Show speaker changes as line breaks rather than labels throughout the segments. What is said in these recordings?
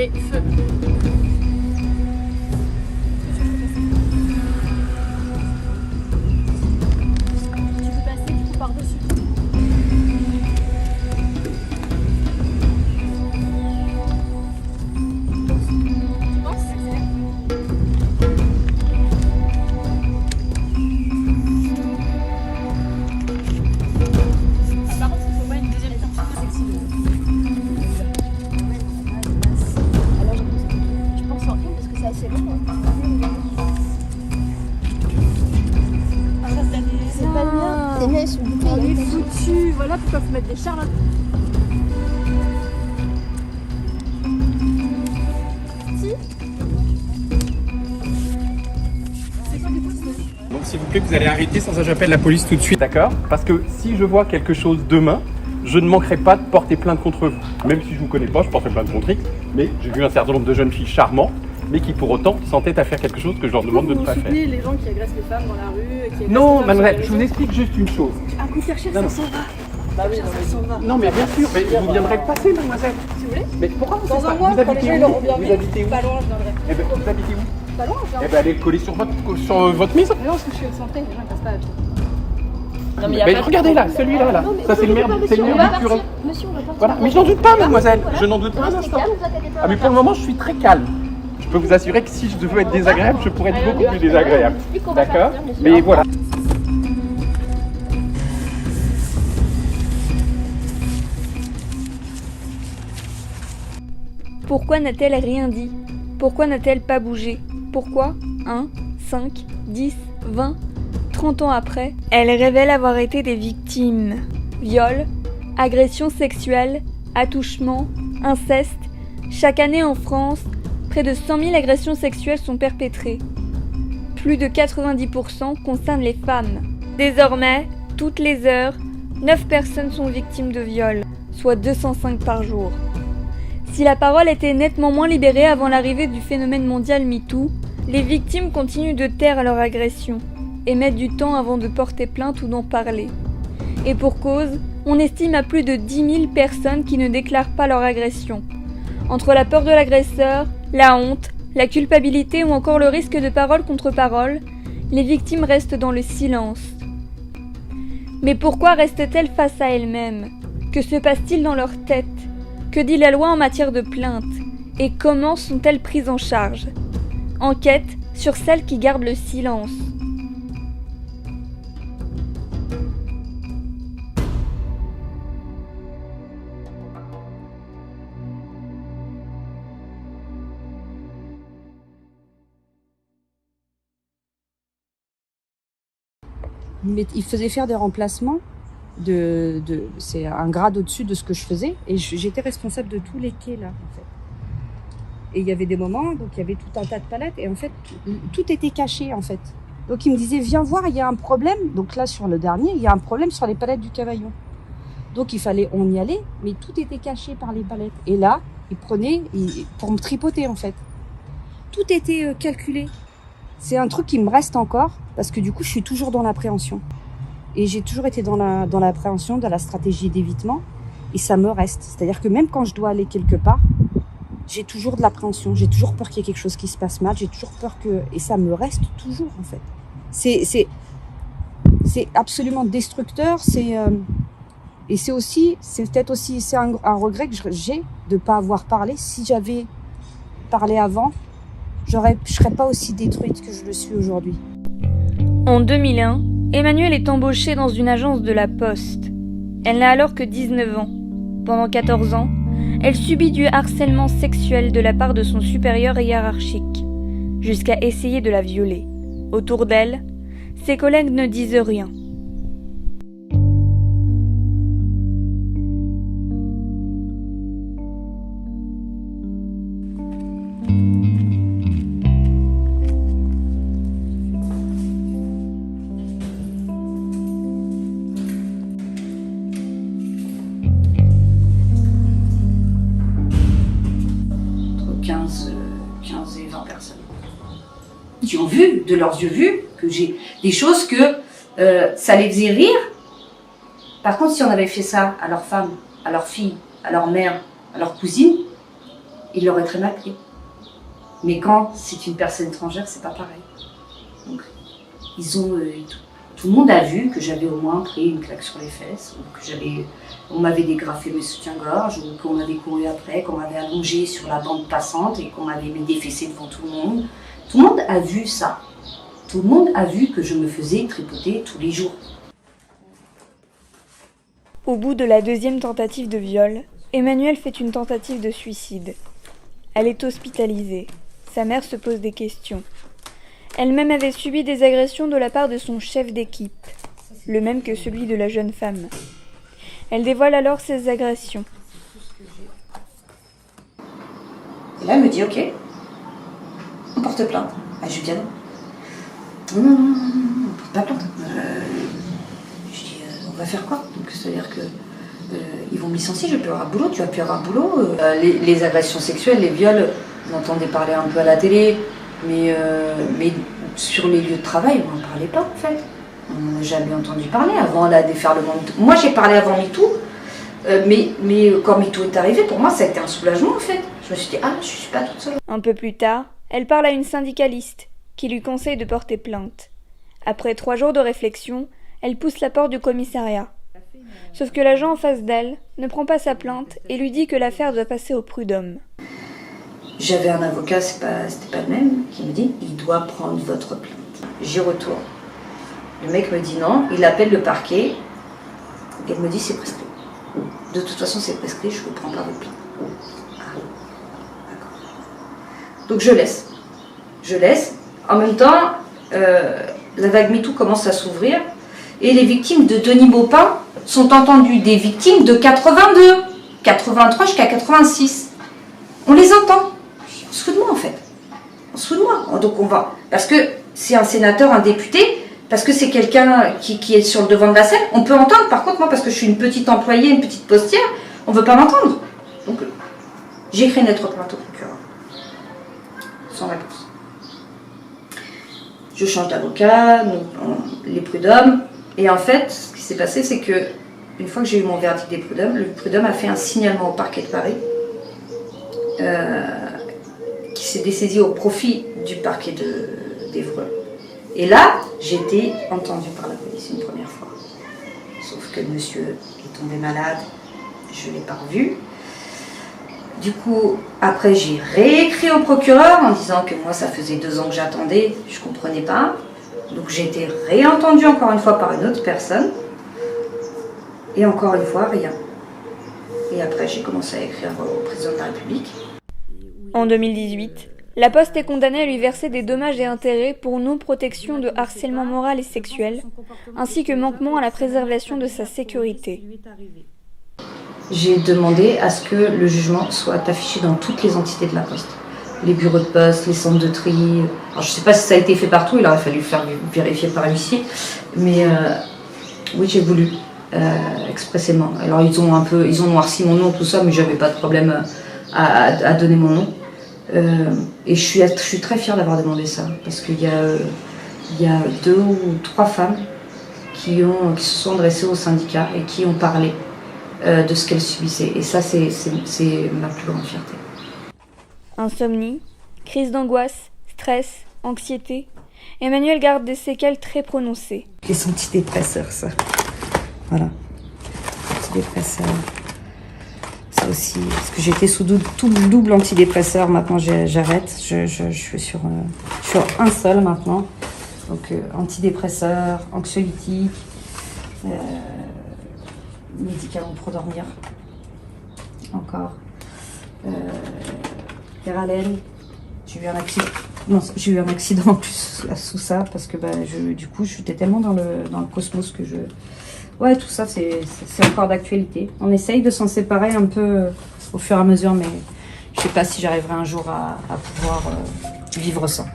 Allez, feu. Tu peux passer du coup par-dessus. Tu penses? Par contre, il faut pas une deuxième étape. Je pense en une parce que c'est assez long. Ah, ça, c'est pas le mien.
Les miens, ils sont bouclés.
On est foutu. Voilà pourquoi il faut mettre des charlottes.
Donc s'il vous plaît, vous allez arrêter, sans ça j'appelle la police tout de suite, d'accord? Parce que si je vois quelque chose demain, je ne manquerai pas de porter plainte contre vous. Même si je ne vous connais pas, je porterai plainte contre X, mais j'ai vu un certain nombre de jeunes filles charmantes, mais qui pour autant s'entêtent à faire quelque chose que je leur demande de ne pas faire.
Les gens qui agressent les femmes dans la rue. Qui
Non, mademoiselle, je vous explique juste une chose.
Un coup de chercher,
Non,
ça s'en va.
Bah oui, ça s'en va.
Non mais bien sûr, mais vous viendrez le passer, mademoiselle.
Si vous voulez.
Mais pourquoi vous
Dans
faites
un
pas?
mois,
Vous
quand les
habitez
gens
où?
ils auront bien
Vous
vu,
habitez où?
pas loin, je viendrai.
Eh ben, vous habitez où?
Pas loin, je
Eh
viendrai.
ben, allez le coller sur votre maison.
Mais non, parce que je suis excentrée, les gens ils passent pas à pied.
Non, mais y a
Mais
pas de-
regardez là, celui-là là. Ça c'est le maire du curé.
Monsieur, on va partir.
Voilà, mais je n'en doute pas, mademoiselle. Je n'en doute pas un
Restez
instant.
calme, vous inquiétez pas.
Ah mais pour le moment, je suis très calme. Je peux vous assurer que si je devais être désagréable, je pourrais être beaucoup plus désagréable. D'accord? Mais voilà.
Pourquoi n'a-t-elle rien dit? Pourquoi n'a-t-elle pas bougé? Pourquoi 1, 5, 10, 20, 30 ans après, elle révèle avoir été des victimes? Viol, agressions sexuelles, attouchements, inceste. Chaque année en France, près de 100 000 agressions sexuelles sont perpétrées. Plus de 90% concernent les femmes. Désormais, toutes les heures, 9 personnes sont victimes de viol, soit 205 par jour. Si la parole était nettement moins libérée avant l'arrivée du phénomène mondial MeToo, les victimes continuent de taire leur agression et mettent du temps avant de porter plainte ou d'en parler. Et pour cause, on estime à plus de 10 000 personnes qui ne déclarent pas leur agression. Entre la peur de l'agresseur, la honte, la culpabilité ou encore le risque de parole contre parole, les victimes restent dans le silence. Mais pourquoi restent-elles face à elles-mêmes? Que se passe-t-il dans leur tête? Que dit la loi en matière de plainte? Et comment sont-elles prises en charge? Enquête sur celles qui gardent le silence.
Mais il faisait faire des remplacements c'est un grade au-dessus de ce que je faisais et j'étais responsable de tous les quais là en fait. Et il y avait des moments donc il y avait tout un tas de palettes et en fait tout était caché en fait. Donc il me disait viens voir, il y a un problème. Donc là sur le dernier, il y a un problème sur les palettes du Cavaillon. Donc on y allait, mais tout était caché par les palettes. Et là, il prenait pour me tripoter en fait. Tout était calculé. C'est un truc qui me reste encore parce que du coup je suis toujours dans l'appréhension. Et j'ai toujours été dans l'appréhension, dans la stratégie d'évitement. Et ça me reste. C'est-à-dire que même quand je dois aller quelque part, j'ai toujours de l'appréhension. J'ai toujours peur qu'il y ait quelque chose qui se passe mal. J'ai toujours peur que... Et ça me reste toujours, en fait. C'est absolument destructeur. Et c'est peut-être aussi un regret que j'ai de ne pas avoir parlé. Si j'avais parlé avant, je ne serais pas aussi détruite que je le suis aujourd'hui.
En 2001, Emmanuelle est embauchée dans une agence de la Poste. Elle n'a alors que 19 ans. Pendant 14 ans, elle subit du harcèlement sexuel de la part de son supérieur hiérarchique, jusqu'à essayer de la violer. Autour d'elle, ses collègues ne disent rien.
Entre 15 et 20 personnes. Qui ont vu, de leurs yeux vus, que j'ai des choses que ça les faisait rire. Par contre, si on avait fait ça à leur femme, à leur fille, à leur mère, à leur cousine, il l'aurait très mal pris. Mais quand c'est une personne étrangère, c'est pas pareil. Donc, ils ont, tout le monde a vu que j'avais au moins pris une claque sur les fesses, ou que on m'avait dégrafé mes soutiens-gorge, ou qu'on m'avait couru après, qu'on m'avait allongé sur la bande passante et qu'on m'avait mis des fessées devant tout le monde. Tout le monde a vu ça. Tout le monde a vu que je me faisais tripoter tous les jours.
Au bout de la deuxième tentative de viol, Emmanuelle fait une tentative de suicide. Elle est hospitalisée. Sa mère se pose des questions. Elle-même avait subi des agressions de la part de son chef d'équipe, le même que celui de la jeune femme. Elle dévoile alors ses agressions.
Et là, elle me dit, ok, on porte plainte. Ah, je lui dis, non, on porte pas plainte. Je dis, on va faire quoi? Donc, c'est-à-dire que ils vont me licencier, je vais plus avoir un boulot, tu vas plus avoir un boulot. Les agressions sexuelles, les viols, on entendait parler un peu à la télé, mais sur les lieux de travail, on n'en parlait pas en fait. On n'en a jamais entendu parler avant la déferlement MeToo. Moi j'ai parlé avant MeToo, mais quand MeToo est arrivé, pour moi ça a été un soulagement en fait. Je me suis dit, ah, je suis pas toute seule.
Un peu plus tard, elle parle à une syndicaliste qui lui conseille de porter plainte. Après 3 jours de réflexion, elle pousse la porte du commissariat. Sauf que l'agent en face d'elle ne prend pas sa plainte et lui dit que l'affaire doit passer au prud'homme.
J'avais un avocat, c'était pas le même, qui me dit, il doit prendre votre plainte. J'y retourne. Le mec me dit non, il appelle le parquet et il me dit c'est prescrit. De toute façon c'est prescrit, je ne prends pas votre plainte. Ah, d'accord. Donc je laisse. En même temps, la vague MeToo commence à s'ouvrir et les victimes de Denis Baupin sont entendues, des victimes de 82, 83 jusqu'à 86. On les entend. On se fout de moi en fait. On se fout de moi. Donc on va. Parce que c'est un sénateur, un député, parce que c'est quelqu'un qui est sur le devant de la scène, on peut entendre. Par contre, moi, parce que je suis une petite employée, une petite postière, on ne veut pas m'entendre. Donc j'écris une lettre plainte au procureur. Sans réponse. Je change d'avocat, les prud'hommes. Et en fait, ce qui s'est passé, c'est que une fois que j'ai eu mon verdict des prud'hommes, le prud'homme a fait un signalement au parquet de Paris qui s'est dessaisi au profit du parquet d'Évreux. Et là, j'ai été entendue par la police une première fois. Sauf que le monsieur est tombé malade, je ne l'ai pas revu. Du coup, après, j'ai réécrit au procureur en disant que moi, ça faisait 2 ans que j'attendais, je ne comprenais pas. Donc j'ai été réentendue encore une fois par une autre personne. Et encore une fois, rien. Et après, j'ai commencé à écrire au président de la République.
En 2018, la Poste est condamnée à lui verser des dommages et intérêts pour non-protection de harcèlement moral et sexuel, ainsi que manquement à la préservation de sa sécurité.
J'ai demandé à ce que le jugement soit affiché dans toutes les entités de la Poste. Les bureaux de poste, les centres de tri. Alors, je ne sais pas si ça a été fait partout, il aurait fallu faire vérifier par l'huissier. Mais oui, j'ai voulu, expressément. Alors, ils ont noirci mon nom, tout ça, mais j'avais pas de problème à donner mon nom. Et je suis très fière d'avoir demandé ça, parce qu'il y a 2 ou 3 femmes qui se sont adressées au syndicat et qui ont parlé de ce qu'elles subissaient. Et ça, c'est ma plus grande fierté.
Insomnie, crise d'angoisse, stress, anxiété. Emmanuelle garde des séquelles très prononcées.
Les antidépresseurs, ça. Voilà. Antidépresseurs. Ça aussi. Parce que j'étais sous double antidépresseur. Maintenant, j'arrête. Je suis sur un seul maintenant. Donc, antidépresseur, anxiolytique, médicaments pour dormir. Encore. Théralène. J'ai eu un accident en plus là, sous ça, parce que du coup, j'étais tellement dans le cosmos que je... Ouais, tout ça, c'est encore d'actualité. On essaye de s'en séparer un peu au fur et à mesure, mais je sais pas si j'arriverai un jour à pouvoir vivre sans.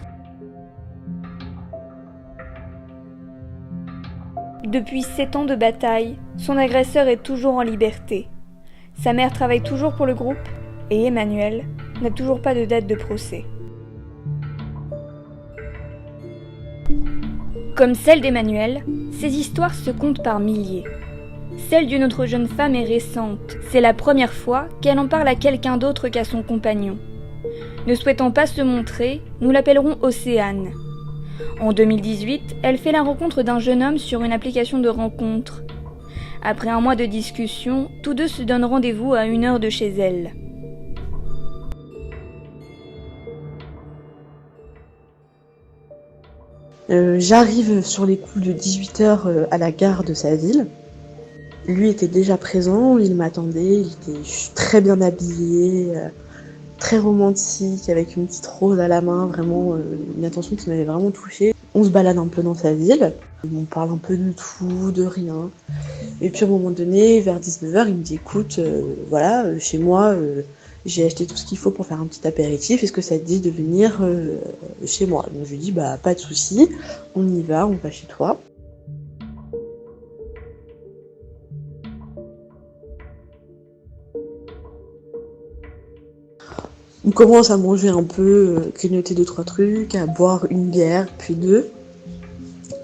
Depuis 7 ans de bataille, son agresseur est toujours en liberté. Sa mère travaille toujours pour le groupe et Emmanuelle n'a toujours pas de date de procès. Comme celle d'Emmanuelle, ces histoires se comptent par milliers. Celle d'une autre jeune femme est récente. C'est la première fois qu'elle en parle à quelqu'un d'autre qu'à son compagnon. Ne souhaitant pas se montrer, nous l'appellerons Océane. En 2018, elle fait la rencontre d'un jeune homme sur une application de rencontre. Après un mois de discussion, tous deux se donnent rendez-vous à 1 heure de chez elle.
J'arrive sur les coups de 18h à la gare de sa ville. Lui était déjà présent, il m'attendait, il était très bien habillé, très romantique, avec une petite rose à la main, vraiment une attention qui m'avait vraiment touchée. On se balade un peu dans sa ville, on parle un peu de tout, de rien. Et puis à un moment donné, vers 19h, il me dit écoute, voilà, chez moi, j'ai acheté tout ce qu'il faut pour faire un petit apéritif, est-ce que ça te dit de venir chez moi? Donc je lui dis bah pas de souci, on y va, on va chez toi. On commence à manger un peu, grignoter 2-3 trucs, à boire une bière, puis 2.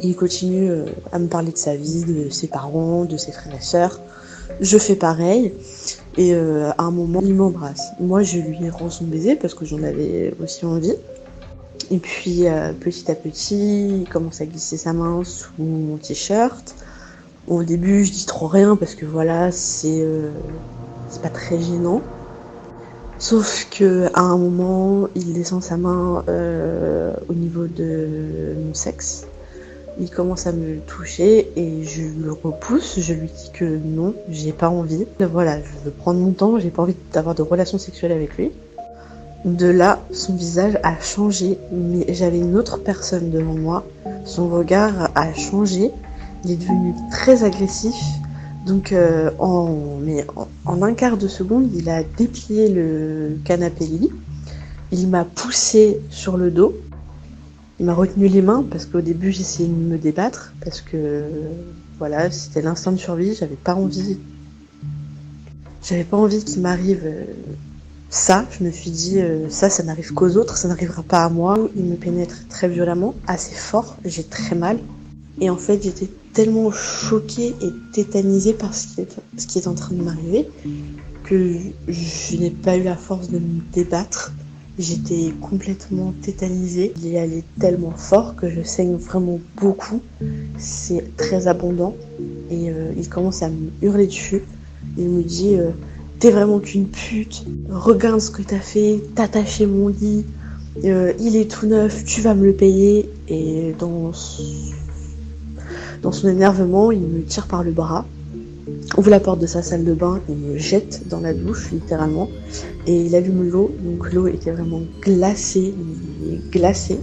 Il continue à me parler de sa vie, de ses parents, de ses frères et sœurs. Je fais pareil. Et à un moment, il m'embrasse. Moi, je lui rends son baiser parce que j'en avais aussi envie. Et puis, petit à petit, il commence à glisser sa main sous mon t-shirt. Au début, je dis trop rien parce que voilà, c'est pas très gênant. Sauf que à un moment, il descend sa main au niveau de mon sexe. Il commence à me toucher et je le repousse. Je lui dis que non, j'ai pas envie. Voilà, je veux prendre mon temps, j'ai pas envie d'avoir de relations sexuelles avec lui. De là, son visage a changé, mais j'avais une autre personne devant moi. Son regard a changé. Il est devenu très agressif. Donc en un quart de seconde, il a déplié le canapé lit. Il m'a poussé sur le dos. Il m'a retenu les mains parce qu'au début j'essayais de me débattre parce que voilà, c'était l'instinct de survie, j'avais pas envie qu'il m'arrive ça. Je me suis dit ça n'arrive qu'aux autres, ça n'arrivera pas à moi. Il me pénètre très violemment, assez fort, j'ai très mal. Et en fait, j'étais tellement choquée et tétanisée par ce qui est en train de m'arriver que je n'ai pas eu la force de me débattre. J'étais complètement tétanisée. Il est allé tellement fort que je saigne vraiment beaucoup. C'est très abondant. Et il commence à me hurler dessus. Il me dit t'es vraiment qu'une pute. Regarde ce que t'as fait. T'as taché mon lit. Il est tout neuf. Tu vas me le payer. Et dans son énervement, il me tire par le bras, ouvre la porte de sa salle de bain et me jette dans la douche, littéralement. Et il allume l'eau, donc l'eau était vraiment glacée, glacée.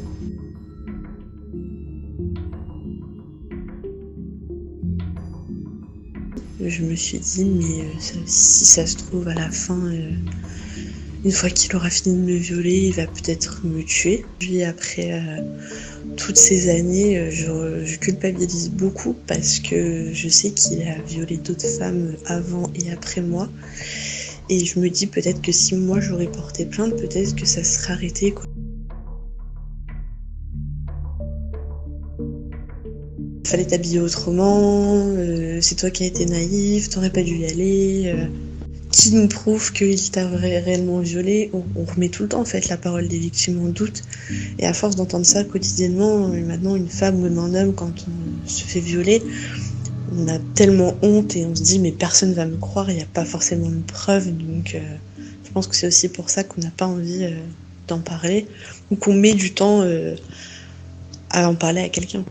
Je me suis dit, mais si ça se trouve, à la fin, une fois qu'il aura fini de me violer, il va peut-être me tuer. Puis après toutes ces années, je culpabilise beaucoup parce que je sais qu'il a violé d'autres femmes avant et après moi. Et je me dis peut-être que si moi j'aurais porté plainte, peut-être que ça serait arrêté, quoi. Fallait t'habiller autrement, c'est toi qui as été naïf, t'aurais pas dû y aller. Qui nous prouve qu'il t'a réellement violé? On remet tout le temps en fait la parole des victimes en doute. Et à force d'entendre ça quotidiennement, maintenant une femme ou même un homme, quand on se fait violer, on a tellement honte et on se dit mais personne va me croire, il n'y a pas forcément de preuve. Donc je pense que c'est aussi pour ça qu'on n'a pas envie d'en parler ou qu'on met du temps à en parler à quelqu'un.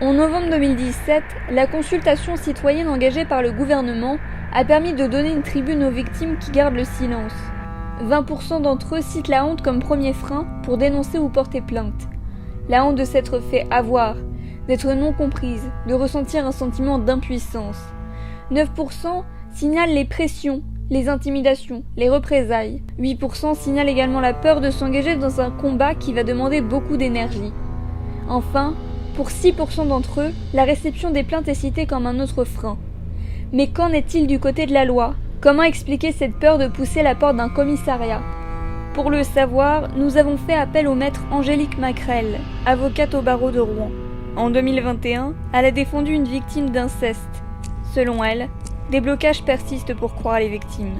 En novembre 2017, la consultation citoyenne engagée par le gouvernement a permis de donner une tribune aux victimes qui gardent le silence. 20% d'entre eux citent la honte comme premier frein pour dénoncer ou porter plainte. La honte de s'être fait avoir, d'être non comprise, de ressentir un sentiment d'impuissance. 9% signalent les pressions, les intimidations, les représailles. 8% signalent également la peur de s'engager dans un combat qui va demander beaucoup d'énergie. Enfin, pour 6% d'entre eux, la réception des plaintes est citée comme un autre frein. Mais qu'en est-il du côté de la loi? Comment expliquer cette peur de pousser la porte d'un commissariat? Pour le savoir, nous avons fait appel au maître Angélique Macrel, avocate au barreau de Rouen. En 2021, elle a défendu une victime d'inceste. Selon elle, des blocages persistent pour croire les victimes.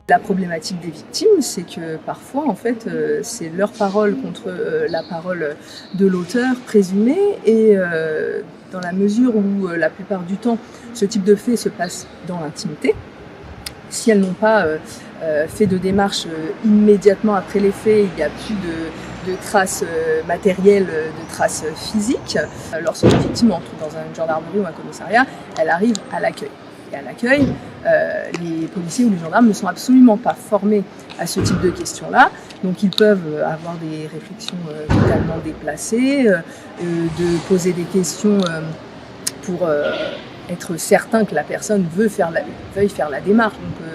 La problématique des victimes, c'est que parfois, en fait, c'est leur parole contre la parole de l'auteur présumé, et dans la mesure où la plupart du temps, ce type de fait se passe dans l'intimité, si elles n'ont pas fait de démarche immédiatement après les faits, il n'y a plus de traces matérielles, de traces physiques. Lorsqu'une victime entre dans une gendarmerie ou un commissariat, elle arrive à l'accueil. Et à l'accueil, les policiers ou les gendarmes ne sont absolument pas formés à ce type de questions-là. Donc ils peuvent avoir des réflexions totalement déplacées, de poser des questions pour être certain que la personne veuille faire la démarche. Donc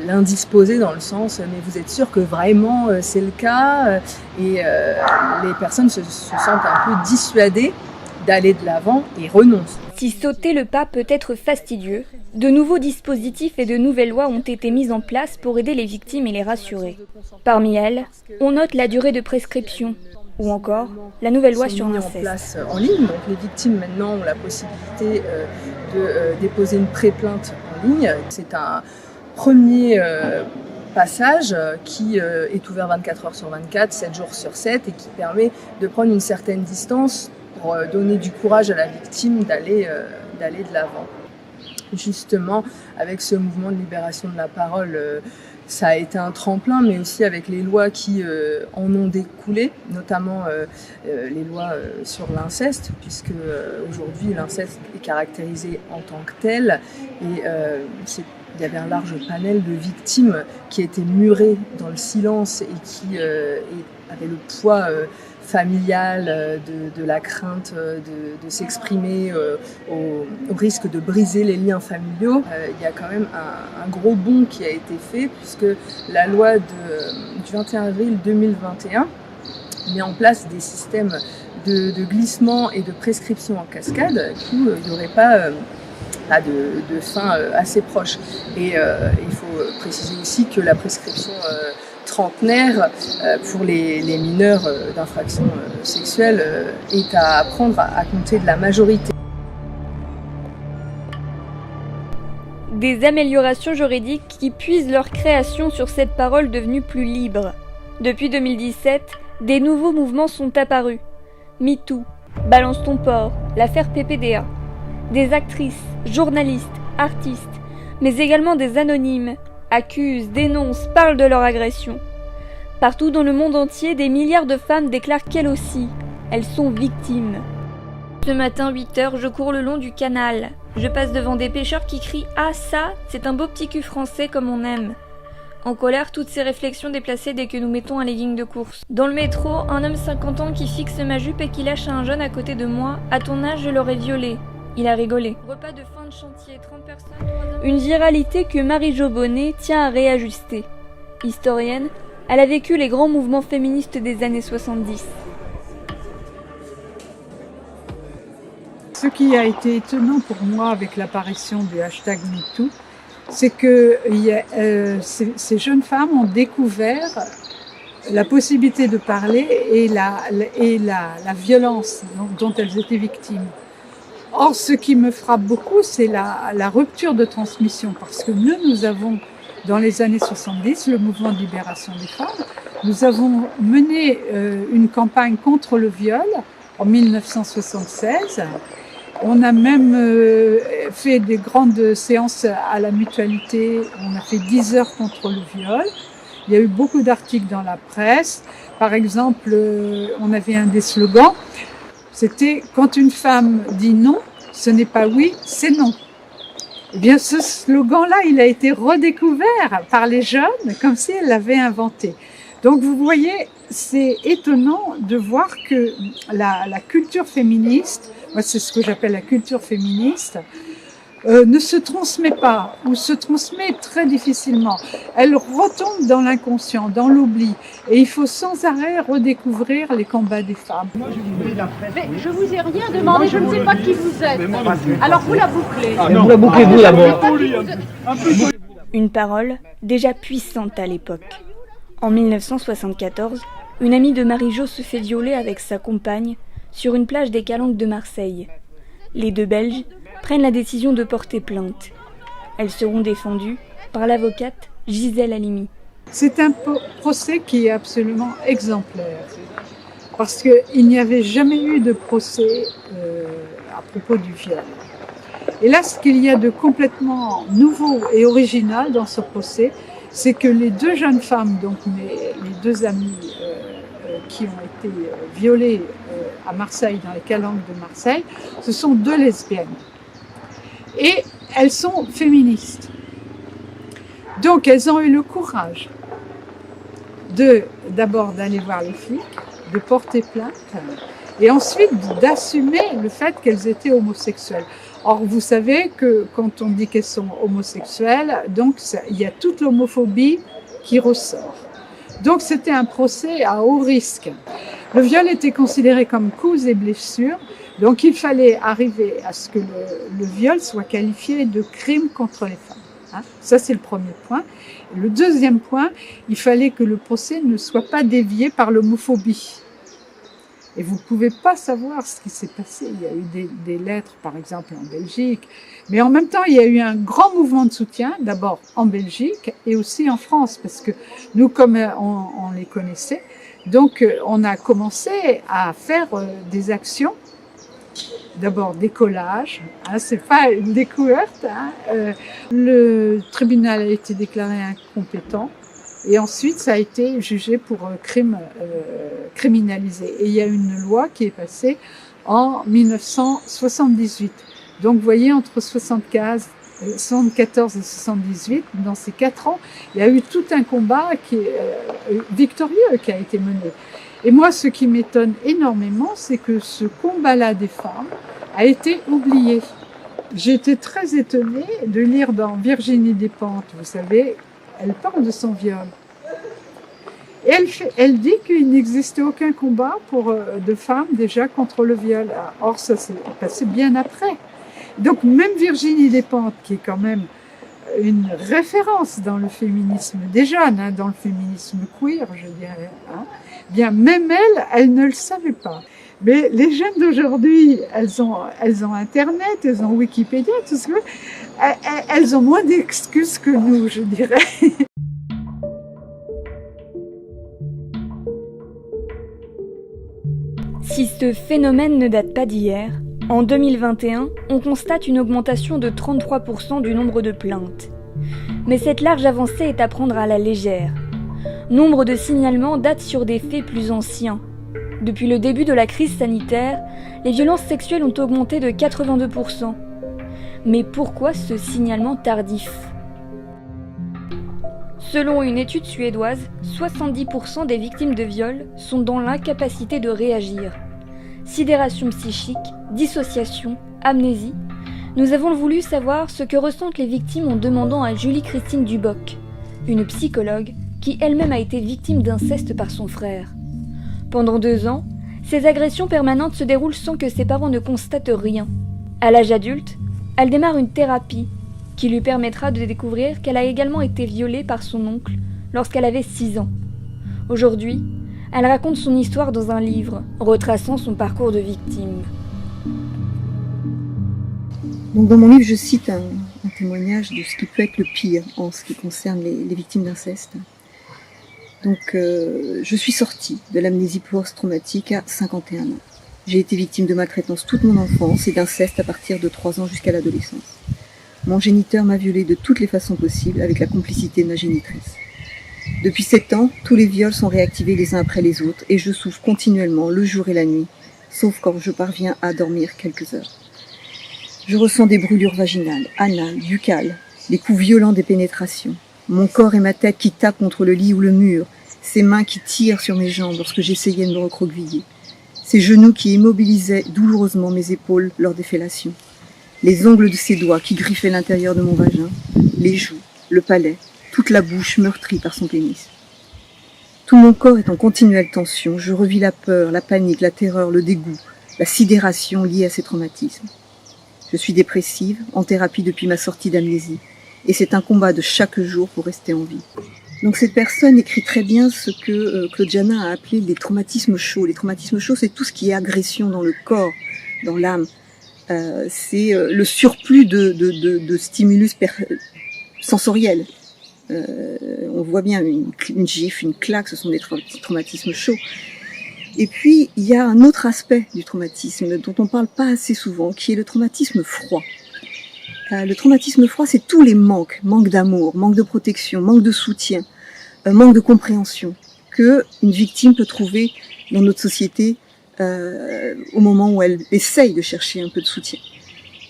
l'indisposer dans le sens mais vous êtes sûr que vraiment c'est le cas, et les personnes se sentent un peu dissuadées d'aller de l'avant et renoncent.
Si sauter le pas peut être fastidieux, de nouveaux dispositifs et de nouvelles lois ont été mis en place pour aider les victimes et les rassurer. Parmi elles, on note la durée de prescription, ou encore la nouvelle loi sur l'inceste.
En place en ligne, donc les victimes maintenant ont la possibilité de déposer une pré-plainte en ligne. C'est un premier passage qui est ouvert 24 heures sur 24, 7 jours sur 7, et qui permet de prendre une certaine distance pour donner du courage à la victime d'aller de l'avant. Justement, avec ce mouvement de libération de la parole, ça a été un tremplin, mais aussi avec les lois qui en ont découlé, notamment les lois sur l'inceste, puisque aujourd'hui l'inceste est caractérisé en tant que tel, et il y avait un large panel de victimes qui étaient murées dans le silence et qui avaient le poids familial de la crainte de s'exprimer au risque de briser les liens familiaux. Il y a quand même un gros bond qui a été fait, puisque la loi du 21 avril 2021 met en place des systèmes de glissement et de prescription en cascade, où il n'y aurait pas de fin assez proche. Et il faut préciser aussi que la prescription trentenaire pour les mineurs d'infractions sexuelles est à apprendre à compter de la majorité.
Des améliorations juridiques qui puisent leur création sur cette parole devenue plus libre. Depuis 2017, des nouveaux mouvements sont apparus. MeToo, Balance ton port, l'affaire PPDA. Des actrices, journalistes, artistes, mais également des anonymes, accusent, dénoncent, parlent de leur agression. Partout dans le monde entier, des milliards de femmes déclarent qu'elles aussi, elles sont victimes. Ce matin, 8h, je cours le long du canal. Je passe devant des pêcheurs qui crient « Ah ça, c'est un beau petit cul français comme on aime !» En colère, toutes ces réflexions déplacées dès que nous mettons un legging de course. Dans le métro, un homme 50 ans qui fixe ma jupe et qui lâche à un jeune à côté de moi « À ton âge, je l'aurais violé !» Il a rigolé. Repas de fin de chantier, 30 personnes, 3 hommes. Une viralité que Marie-Jo Bonnet tient à réajuster. Historienne, elle a vécu les grands mouvements féministes des années 70.
Ce qui a été étonnant pour moi avec l'apparition du hashtag MeToo, c'est que ces jeunes femmes ont découvert la possibilité de parler et la violence dont elles étaient victimes. Or, ce qui me frappe beaucoup, c'est la rupture de transmission, parce que nous avons, dans les années 70, le mouvement de libération des femmes, nous avons mené une campagne contre le viol en 1976. On a même fait des grandes séances à la Mutualité, on a fait 10 heures contre le viol. Il y a eu beaucoup d'articles dans la presse. Par exemple, on avait un des slogans, c'était « Quand une femme dit non, ce n'est pas oui, c'est non ». Eh bien, ce slogan-là, il a été redécouvert par les jeunes, comme si elles l'avaient inventé. Donc, vous voyez, c'est étonnant de voir que la culture féministe, moi c'est ce que j'appelle la culture féministe, ne se transmet pas ou se transmet très difficilement. Elle retombe dans l'inconscient, dans l'oubli. Et il faut sans arrêt redécouvrir les combats des femmes.
Mais je vous ai rien demandé, je ne sais pas qui vous êtes. Alors vous la bouclez.
Vous la bouclez vous d'abord.
Une parole déjà puissante à l'époque. En 1974, une amie de Marie-Jo se fait violer avec sa compagne sur une plage des Calanques de Marseille. Les deux Belges prennent la décision de porter plainte. Elles seront défendues par l'avocate Gisèle Halimi.
C'est un procès qui est absolument exemplaire. Parce qu'il n'y avait jamais eu de procès à propos du viol. Et là, ce qu'il y a de complètement nouveau et original dans ce procès, c'est que les deux jeunes femmes, donc les deux amies qui ont été violées à Marseille, dans les Calanques de Marseille, ce sont deux lesbiennes. Et elles sont féministes. Donc elles ont eu le courage d'abord d'aller voir les flics, de porter plainte, et ensuite d'assumer le fait qu'elles étaient homosexuelles. Or, vous savez que quand on dit qu'elles sont homosexuelles, donc il y a toute l'homophobie qui ressort. Donc c'était un procès à haut risque. Le viol était considéré comme coups et blessures, donc il fallait arriver à ce que le viol soit qualifié de crime contre les femmes. Hein, ça, c'est le premier point. Le deuxième point, il fallait que le procès ne soit pas dévié par l'homophobie. Et vous ne pouvez pas savoir ce qui s'est passé. Il y a eu des lettres, par exemple, en Belgique. Mais en même temps, il y a eu un grand mouvement de soutien, d'abord en Belgique et aussi en France, parce que nous, comme on les connaissait, donc on a commencé à faire des actions. D'abord des collages, hein, c'est pas une découverte. Hein. Le tribunal a été déclaré incompétent et ensuite ça a été jugé pour crime criminalisé. Et il y a une loi qui est passée en 1978. Donc vous voyez, entre 74 et 78, dans ces 4 ans, il y a eu tout un combat qui est victorieux qui a été mené. Et moi, ce qui m'étonne énormément, c'est que ce combat-là des femmes a été oublié. J'ai été très étonnée de lire dans Virginie Despentes, vous savez, elle parle de son viol. Et elle dit qu'il n'existait aucun combat de femmes déjà contre le viol. Or, ça s'est passé bien après. Donc, même Virginie Despentes, qui est quand même une référence dans le féminisme des jeunes, hein, dans le féminisme queer, je dirais, hein, bien, même elle ne le savait pas. Mais les jeunes d'aujourd'hui, elles ont Internet, elles ont Wikipédia, tout ce que elles ont moins d'excuses que nous, je dirais.
Si ce phénomène ne date pas d'hier, en 2021, on constate une augmentation de 33% du nombre de plaintes. Mais cette large avancée est à prendre à la légère. Nombre de signalements datent sur des faits plus anciens. Depuis le début de la crise sanitaire, les violences sexuelles ont augmenté de 82%. Mais pourquoi ce signalement tardif ? Selon une étude suédoise, 70% des victimes de viol sont dans l'incapacité de réagir. Sidération psychique, dissociation, amnésie. Nous avons voulu savoir ce que ressentent les victimes en demandant à Julie-Christine Duboc, une psychologue qui elle-même a été victime d'inceste par son frère. Pendant 2 ans, ces agressions permanentes se déroulent sans que ses parents ne constatent rien. À l'âge adulte, elle démarre une thérapie qui lui permettra de découvrir qu'elle a également été violée par son oncle lorsqu'elle avait 6 ans. Aujourd'hui, elle raconte son histoire dans un livre, retraçant son parcours de victime.
Donc dans mon livre, je cite un témoignage de ce qui peut être le pire en ce qui concerne les victimes d'inceste. Donc je suis sortie de l'amnésie post-traumatique à 51 ans. J'ai été victime de maltraitance toute mon enfance et d'inceste à partir de 3 ans jusqu'à l'adolescence. Mon géniteur m'a violée de toutes les façons possibles avec la complicité de ma génitrice. Depuis 7 ans, tous les viols sont réactivés les uns après les autres et je souffre continuellement, le jour et la nuit, sauf quand je parviens à dormir quelques heures. Je ressens des brûlures vaginales, anales, buccales, des coups violents des pénétrations. Mon corps et ma tête qui tapent contre le lit ou le mur, ces mains qui tirent sur mes jambes lorsque j'essayais de me recroqueviller, ces genoux qui immobilisaient douloureusement mes épaules lors des fellations. les ongles de ses doigts qui griffaient l'intérieur de mon vagin, les joues, le palais, toute la bouche meurtrie par son pénis. Tout mon corps est en continuelle tension, je revis la peur, la panique, la terreur, le dégoût, la sidération liée à ces traumatismes. Je suis dépressive, en thérapie depuis ma sortie d'amnésie, et c'est un combat de chaque jour pour rester en vie. Donc cette personne écrit très bien ce que Claude Janin a appelé les traumatismes chauds. Les traumatismes chauds, c'est tout ce qui est agression dans le corps, dans l'âme. C'est le surplus de stimulus sensoriels. On voit bien une gifle, une claque, ce sont des traumatismes chauds. Et puis, il y a un autre aspect du traumatisme dont on ne parle pas assez souvent, qui est le traumatisme froid. Le traumatisme froid, c'est tous les manque d'amour, manque de protection, manque de soutien, manque de compréhension que une victime peut trouver dans notre société au moment où elle essaye de chercher un peu de soutien.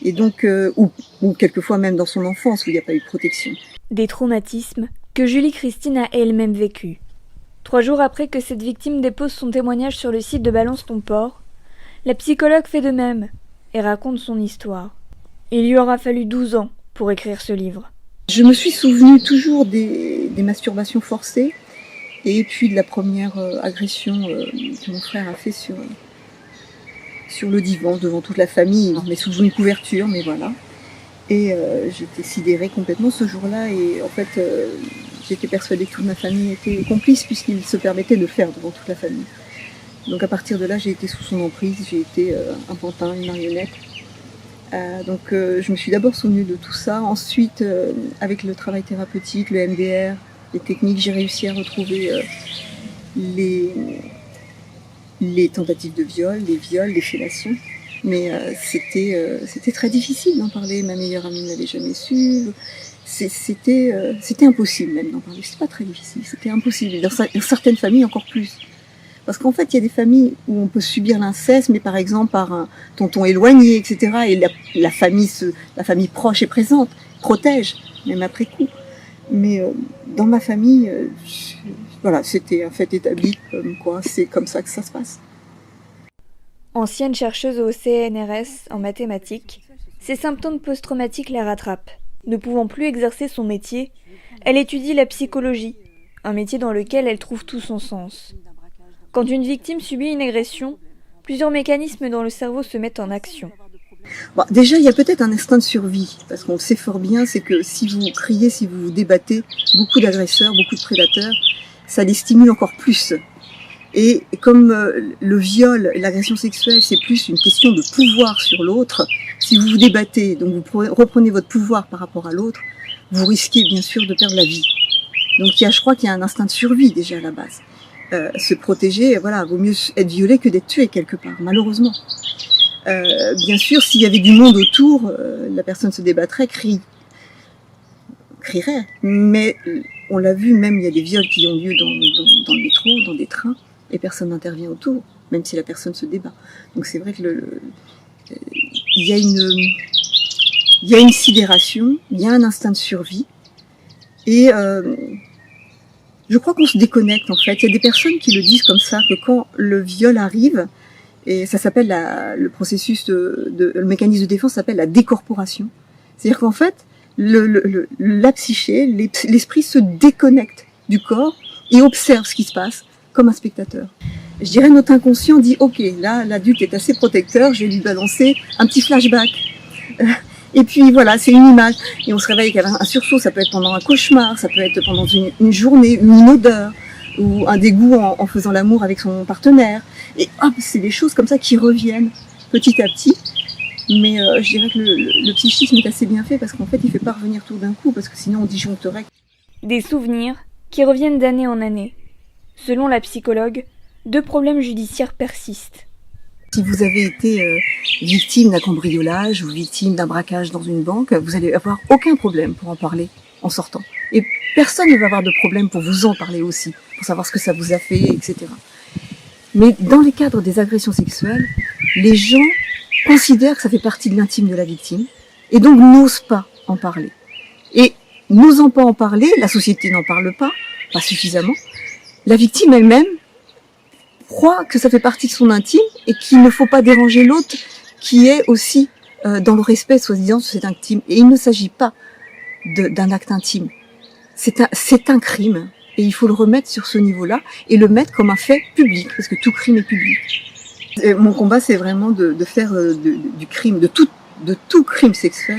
Et donc, ou quelquefois même dans son enfance où il n'y a pas eu de protection.
Des traumatismes que Julie Christine a elle-même vécus. 3 jours après que cette victime dépose son témoignage sur le site de Balance ton port, la psychologue fait de même et raconte son histoire. Il lui aura fallu 12 ans pour écrire ce livre.
Je me suis souvenue toujours des masturbations forcées et puis de la première agression que mon frère a fait sur le divan devant toute la famille, mais sous une couverture, mais voilà. Et j'étais sidérée complètement ce jour-là et en fait j'étais persuadée que toute ma famille était complice puisqu'il se permettait de le faire devant toute la famille. Donc à partir de là j'ai été sous son emprise, j'ai été un pantin, une marionnette. Donc je me suis d'abord souvenue de tout ça. Ensuite, avec le travail thérapeutique, le MDR, les techniques, j'ai réussi à retrouver les tentatives de viol, les viols, les fellations. Mais c'était très difficile d'en parler. Ma meilleure amie ne l'avait jamais su. C'était impossible même d'en parler. C'était pas très difficile, c'était impossible. Dans certaines familles encore plus. Parce qu'en fait, il y a des familles où on peut subir l'inceste, mais par exemple par un tonton éloigné, etc. Et la famille proche est présente, protège, même après coup. Mais dans ma famille, voilà, c'était un fait établi, comme quoi c'est comme ça que ça se passe.
Ancienne chercheuse au CNRS en mathématiques, ses symptômes post-traumatiques la rattrapent. Ne pouvant plus exercer son métier, elle étudie la psychologie, un métier dans lequel elle trouve tout son sens. Quand une victime subit une agression, plusieurs mécanismes dans le cerveau se mettent en action.
Bon, déjà, il y a peut-être un instinct de survie, parce qu'on le sait fort bien, c'est que si vous criez, si vous vous débattez, beaucoup d'agresseurs, beaucoup de prédateurs, ça les stimule encore plus. Et comme le viol, l'agression sexuelle, c'est plus une question de pouvoir sur l'autre, si vous vous débattez, donc vous reprenez votre pouvoir par rapport à l'autre, vous risquez bien sûr de perdre la vie. Donc je crois qu'il y a un instinct de survie déjà à la base. Se protéger, voilà, vaut mieux être violé que d'être tué quelque part, malheureusement. Bien sûr, s'il y avait du monde autour, la personne se débattrait, crierait. Mais on l'a vu, même il y a des viols qui ont lieu dans le métro, dans des trains, et personne n'intervient autour, même si la personne se débat. Donc c'est vrai que il y a une sidération, il y a un instinct de survie, et je crois qu'on se déconnecte en fait. Il y a des personnes qui le disent comme ça, que quand le viol arrive, et ça s'appelle le processus le mécanisme de défense s'appelle la décorporation. C'est-à-dire qu'en fait, la psyché, l'esprit se déconnecte du corps et observe ce qui se passe comme un spectateur. Je dirais notre inconscient dit ok, là l'adulte est assez protecteur, je vais lui balancer un petit flashback. Et puis voilà, c'est une image. Et on se réveille avec un sursaut, ça peut être pendant un cauchemar, ça peut être pendant une journée, une odeur, ou un dégoût en faisant l'amour avec son partenaire. Et hop, c'est des choses comme ça qui reviennent petit à petit. Mais je dirais que le psychisme est assez bien fait parce qu'en fait, il ne fait pas revenir tout d'un coup, parce que sinon on disjoncterait.
Des souvenirs qui reviennent d'année en année. Selon la psychologue, 2 problèmes judiciaires persistent.
Si vous avez été victime d'un cambriolage ou victime d'un braquage dans une banque, vous allez avoir aucun problème pour en parler en sortant. Et personne ne va avoir de problème pour vous en parler aussi, pour savoir ce que ça vous a fait, etc. Mais dans les cadres des agressions sexuelles, les gens considèrent que ça fait partie de l'intime de la victime et donc n'osent pas en parler. Et n'osant pas en parler, la société n'en parle pas suffisamment. La victime elle-même croit que ça fait partie de son intime et qu'il ne faut pas déranger l'autre qui est aussi dans le respect soi-disant de cet intime. Et il ne s'agit pas d'un acte intime. C'est un crime. Et il faut le remettre sur ce niveau-là et le mettre comme un fait public, parce que tout crime est public. Et mon combat, c'est vraiment de faire du crime, de tout crime sexuel,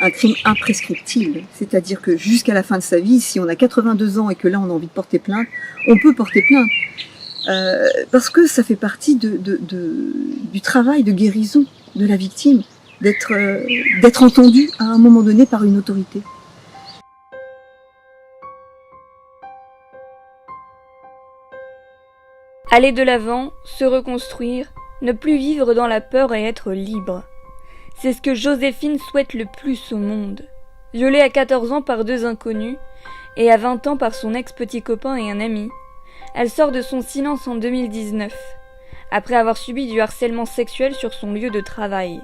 un crime imprescriptible. C'est-à-dire que jusqu'à la fin de sa vie, si on a 82 ans et que là on a envie de porter plainte, on peut porter plainte. Parce que ça fait partie du travail de guérison de la victime, d'être entendue à un moment donné par une autorité.
Aller de l'avant, se reconstruire, ne plus vivre dans la peur et être libre. C'est ce que Joséphine souhaite le plus au monde. Violée à 14 ans par 2 inconnus, et à 20 ans par son ex-petit copain et un ami, elle sort de son silence en 2019, après avoir subi du harcèlement sexuel sur son lieu de travail.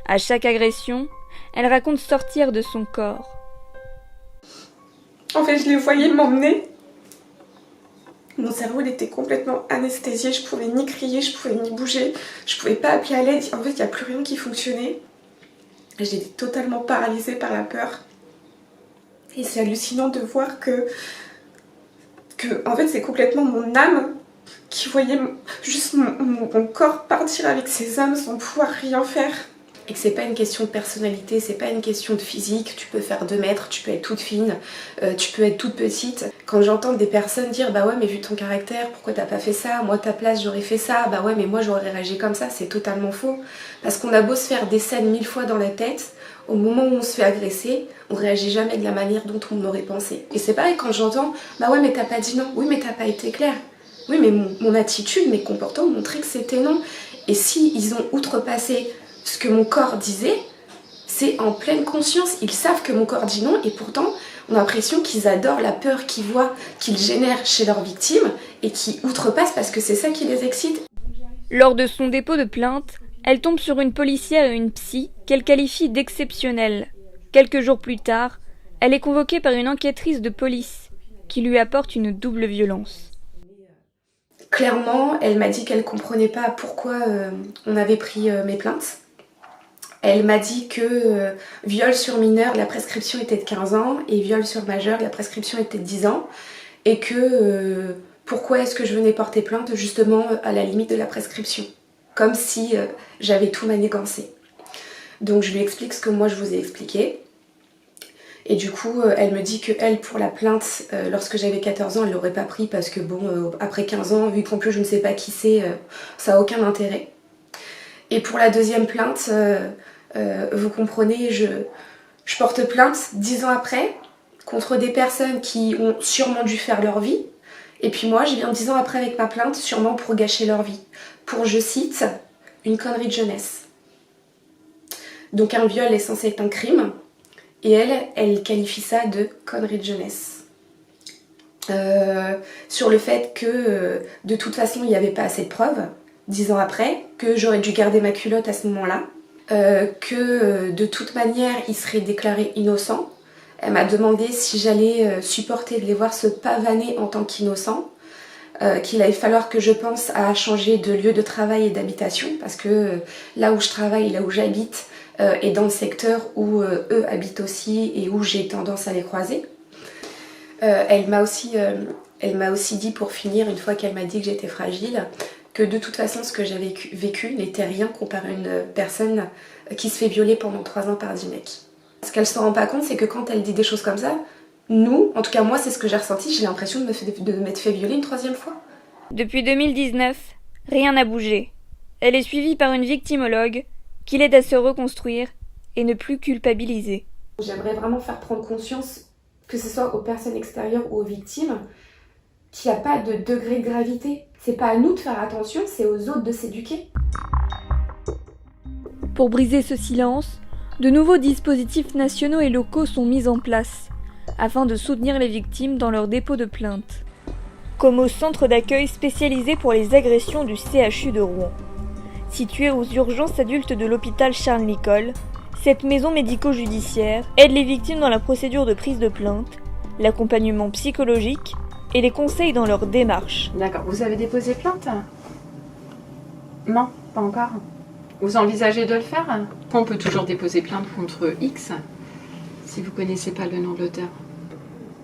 À chaque agression, elle raconte sortir de son corps.
En fait, je les voyais m'emmener. Mon cerveau il était complètement anesthésié, je pouvais ni crier, je pouvais ni bouger, je pouvais pas appeler à l'aide, en fait il n'y a plus rien qui fonctionnait. J'étais totalement paralysée par la peur. Et c'est hallucinant de voir que en fait c'est complètement mon âme qui voyait juste mon corps partir avec ces hommes sans pouvoir rien faire. Et que c'est pas une question de personnalité, c'est pas une question de physique, tu peux faire 2 mètres, tu peux être toute fine, tu peux être toute petite. Quand j'entends des personnes dire bah ouais mais vu ton caractère, pourquoi t'as pas fait ça, moi à ta place j'aurais fait ça, bah ouais mais moi j'aurais réagi comme ça, c'est totalement faux. Parce qu'on a beau se faire des scènes 1000 fois dans la tête, au moment où on se fait agresser, on réagit jamais de la manière dont on aurait pensé. Et c'est pareil quand j'entends bah ouais mais t'as pas dit non, oui mais t'as pas été clair. Oui mais mon attitude, mes comportements montraient que c'était non. Et si ils ont outrepassé ce que mon corps disait, c'est en pleine conscience. Ils savent que mon corps dit non et pourtant on a l'impression qu'ils adorent la peur qu'ils voient, qu'ils génèrent chez leurs victimes et qui outrepassent parce que c'est ça qui les excite.
Lors de son dépôt de plainte, elle tombe sur une policière et une psy qu'elle qualifie d'exceptionnelles. Quelques jours plus tard, elle est convoquée par une enquêtrice de police qui lui apporte une double violence.
Clairement, elle m'a dit qu'elle comprenait pas pourquoi on avait pris mes plaintes. Elle m'a dit que viol sur mineur, la prescription était de 15 ans et viol sur majeur, la prescription était de 10 ans. Et que pourquoi est-ce que je venais porter plainte justement à la limite de la prescription. Comme si j'avais tout manigancé. Donc je lui explique ce que moi je vous ai expliqué. Et du coup, elle me dit que elle, pour la plainte, lorsque j'avais 14 ans, elle l'aurait pas pris parce que bon, après 15 ans, vu qu'en plus je ne sais pas qui c'est, ça a aucun intérêt. Et pour la deuxième plainte, vous comprenez, je porte plainte 10 ans après contre des personnes qui ont sûrement dû faire leur vie. Et puis moi, je viens 10 ans après avec ma plainte, sûrement pour gâcher leur vie. Pour, je cite, une connerie de jeunesse. Donc un viol est censé être un crime. Et elle qualifie ça de connerie de jeunesse. Sur le fait que de toute façon il n'y avait pas assez de preuves, 10 ans après, que j'aurais dû garder ma culotte à ce moment-là, que de toute manière il serait déclaré innocent. Elle m'a demandé si j'allais supporter de les voir se pavaner en tant qu'innocents, qu'il allait falloir que je pense à changer de lieu de travail et d'habitation, parce que là où je travaille, là où j'habite, et dans le secteur où eux habitent aussi et où j'ai tendance à les croiser. Elle m'a aussi dit, pour finir, une fois qu'elle m'a dit que j'étais fragile, que de toute façon ce que j'avais vécu n'était rien comparé à une personne qui se fait violer pendant 3 ans par 10 mecs. Ce qu'elle se rend pas compte, c'est que quand elle dit des choses comme ça, nous, en tout cas moi c'est ce que j'ai ressenti, j'ai l'impression de m'être fait violer une 3e fois.
Depuis 2019, rien n'a bougé. Elle est suivie par une victimologue qui l'aide à se reconstruire et ne plus culpabiliser.
J'aimerais vraiment faire prendre conscience, que ce soit aux personnes extérieures ou aux victimes, qu'il n'y a pas de degré de gravité. C'est pas à nous de faire attention, c'est aux autres de s'éduquer.
Pour briser ce silence, de nouveaux dispositifs nationaux et locaux sont mis en place, afin de soutenir les victimes dans leur dépôt de plainte. Comme au centre d'accueil spécialisé pour les agressions du CHU de Rouen. Située aux urgences adultes de l'hôpital Charles-Nicolle, cette maison médico-judiciaire aide les victimes dans la procédure de prise de plainte, l'accompagnement psychologique et les conseils dans leur démarche.
D'accord. Vous avez déposé plainte ? Non, pas encore. Vous envisagez de le faire? On peut toujours déposer plainte contre X si vous ne connaissez pas le nom de l'auteur.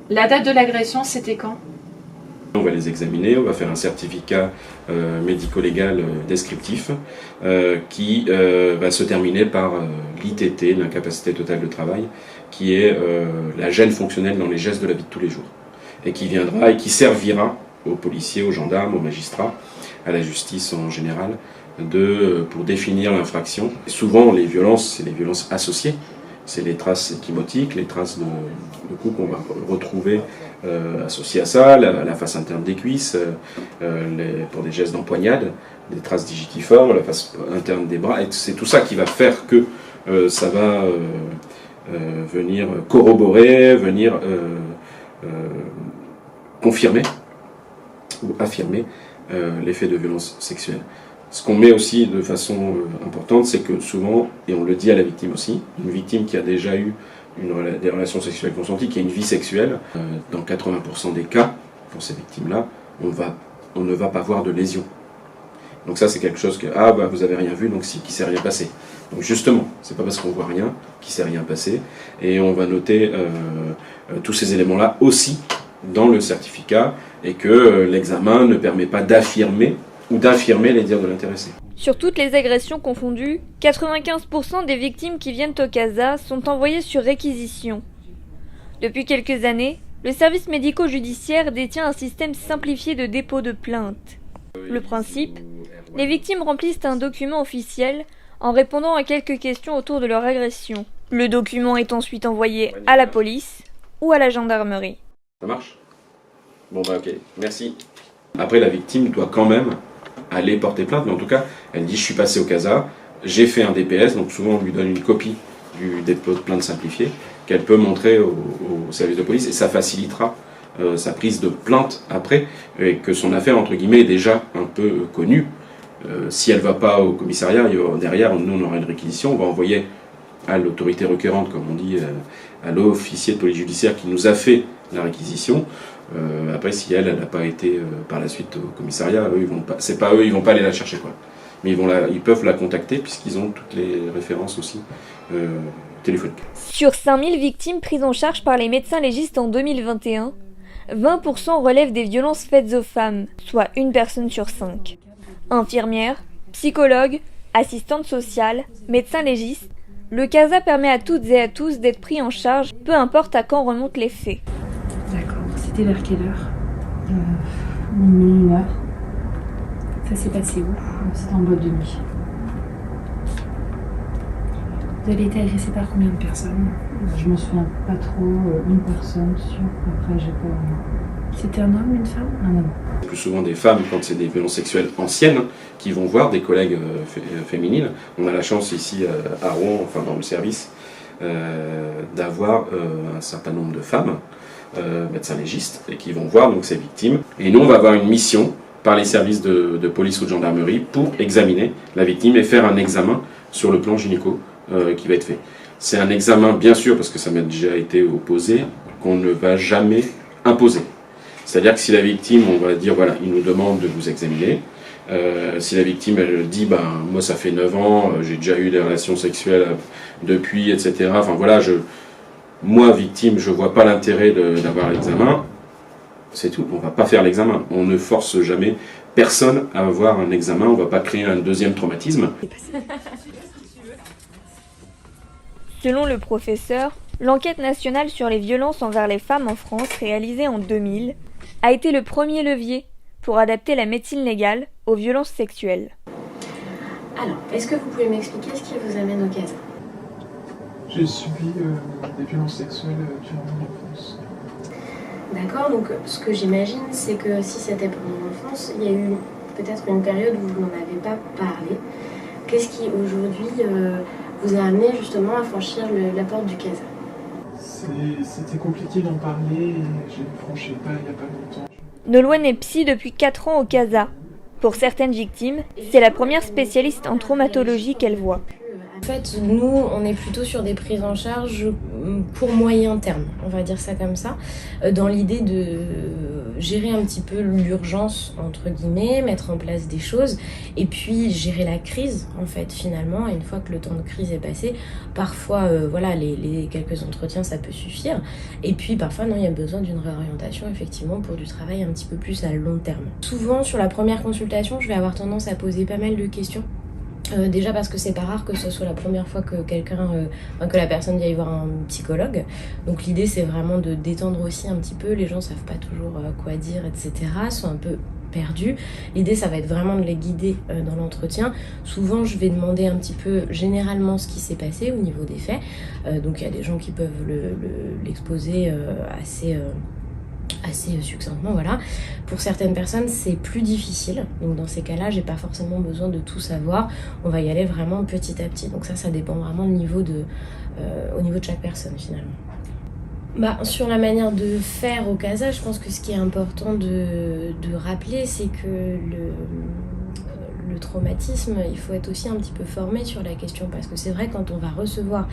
La date de l'agression, c'était quand?
On va les examiner, on va faire un certificat médico-légal descriptif qui va se terminer par l'ITT, l'incapacité totale de travail, qui est la gêne fonctionnelle dans les gestes de la vie de tous les jours, et qui viendra et qui servira aux policiers, aux gendarmes, aux magistrats, à la justice en général, pour définir l'infraction. Souvent, les violences, c'est les violences associées. C'est les traces échymotiques, les traces de coups qu'on va retrouver associées à ça, la face interne des cuisses, pour des gestes d'empoignade, des traces digitiformes, la face interne des bras. Et c'est tout ça qui va faire que ça va venir corroborer, venir confirmer ou affirmer l'effet de violence sexuelle. Ce qu'on met aussi de façon importante, c'est que souvent, et on le dit à la victime aussi, une victime qui a déjà eu des relations sexuelles consenties, qui a une vie sexuelle, dans 80% des cas, pour ces victimes-là, on ne va pas voir de lésions. Donc ça, c'est quelque chose que, vous avez rien vu, donc qu'il ne s'est rien passé. Donc justement, c'est pas parce qu'on voit rien qu'il ne s'est rien passé, et on va noter tous ces éléments-là aussi dans le certificat, et que l'examen ne permet pas d'affirmer les dires de l'intéressé.
Sur toutes les agressions confondues, 95% des victimes qui viennent au CASA sont envoyées sur réquisition. Depuis quelques années, le service médico-judiciaire détient un système simplifié de dépôt de plainte. Le principe, les victimes remplissent un document officiel en répondant à quelques questions autour de leur agression. Le document est ensuite envoyé à la police ou à la gendarmerie.
Ça marche? Bon ok, merci. Après, la victime doit quand même aller porter plainte, mais en tout cas, elle dit « je suis passé au CASA, j'ai fait un DPS », donc souvent on lui donne une copie du dépôt de plainte simplifié, qu'elle peut montrer au service de police, et ça facilitera sa prise de plainte après, et que son affaire, entre guillemets, est déjà un peu connue. Si elle ne va pas au commissariat, derrière, nous on aura une réquisition, on va envoyer à l'autorité requérante, comme on dit, à l'officier de police judiciaire qui nous a fait la réquisition. Après, si elle n'a pas été par la suite au commissariat, eux, ils vont pas aller la chercher, quoi. Mais ils peuvent la contacter puisqu'ils ont toutes les références aussi téléphoniques.
Sur 5000 victimes prises en charge par les médecins légistes en 2021, 20% relèvent des violences faites aux femmes, soit une personne sur 5. Infirmières, psychologues, assistantes sociales, médecins légistes, le CASA permet à toutes et à tous d'être pris en charge, peu importe à quand remontent les faits.
D'accord, c'était vers quelle heure? Minuit, 1 heure. Ça s'est passé où? C'était en boîte de nuit. Vous avez été agressé par combien de personnes? Je me souviens pas trop, une personne sûre, après j'ai pas... C'était un homme, une femme? Un homme.
Plus souvent des femmes, quand c'est des violences sexuelles anciennes, qui vont voir des collègues féminines. On a la chance ici à Rouen, enfin dans le service, d'avoir un certain nombre de femmes, médecins légistes, et qui vont voir donc ces victimes. Et nous, on va avoir une mission par les services de police ou de gendarmerie pour examiner la victime et faire un examen sur le plan gynéco qui va être fait. C'est un examen, bien sûr, parce que ça m'a déjà été opposé, qu'on ne va jamais imposer. C'est-à-dire que si la victime, on va dire, voilà, il nous demande de vous examiner. Si la victime, elle dit, moi ça fait 9 ans, j'ai déjà eu des relations sexuelles depuis, etc. Enfin voilà, moi, victime, je vois pas l'intérêt d'avoir l'examen. C'est tout, on va pas faire l'examen. On ne force jamais personne à avoir un examen, on va pas créer un deuxième traumatisme.
Selon le professeur, l'enquête nationale sur les violences envers les femmes en France, réalisée en 2000, a été le premier levier pour adapter la médecine légale aux violences sexuelles.
Alors, est-ce que vous pouvez m'expliquer ce qui vous amène au CASA?
J'ai subi des violences sexuelles durant mon enfance.
D'accord, donc ce que j'imagine, c'est que si c'était pendant l'enfance, il y a eu peut-être une période où vous n'en avez pas parlé. Qu'est-ce qui aujourd'hui vous a amené justement à franchir la porte du CASA?
C'était compliqué d'en parler et j'ai franchi le pas il n'y a pas longtemps.
Nolwenn est psy depuis 4 ans au CASA. Pour certaines victimes, c'est la première spécialiste en traumatologie qu'elle voit.
En fait, nous, on est plutôt sur des prises en charge pour moyen terme, on va dire ça comme ça, dans l'idée gérer un petit peu l'urgence, entre guillemets, mettre en place des choses, et puis gérer la crise, en fait, finalement. Et une fois que le temps de crise est passé, parfois, voilà, les quelques entretiens, ça peut suffire. Et puis, parfois, non, il y a besoin d'une réorientation, effectivement, pour du travail un petit peu plus à long terme. Souvent, sur la première consultation, je vais avoir tendance à poser pas mal de questions. Déjà parce que c'est pas rare que ce soit la première fois que que la personne vienne voir un psychologue. Donc l'idée c'est vraiment de détendre aussi un petit peu. Les gens savent pas toujours quoi dire, etc. Sont un peu perdus. L'idée ça va être vraiment de les guider dans l'entretien. Souvent je vais demander un petit peu généralement ce qui s'est passé au niveau des faits. Donc il y a des gens qui peuvent l'exposer assez succinctement, voilà. Pour certaines personnes, c'est plus difficile. Donc dans ces cas-là, j'ai pas forcément besoin de tout savoir. On va y aller vraiment petit à petit. Donc ça dépend vraiment au niveau de chaque personne finalement. Sur la manière de faire au CASA, je pense que ce qui est important de rappeler, c'est que le traumatisme, il faut être aussi un petit peu formé sur la question, parce que c'est vrai, quand on va recevoir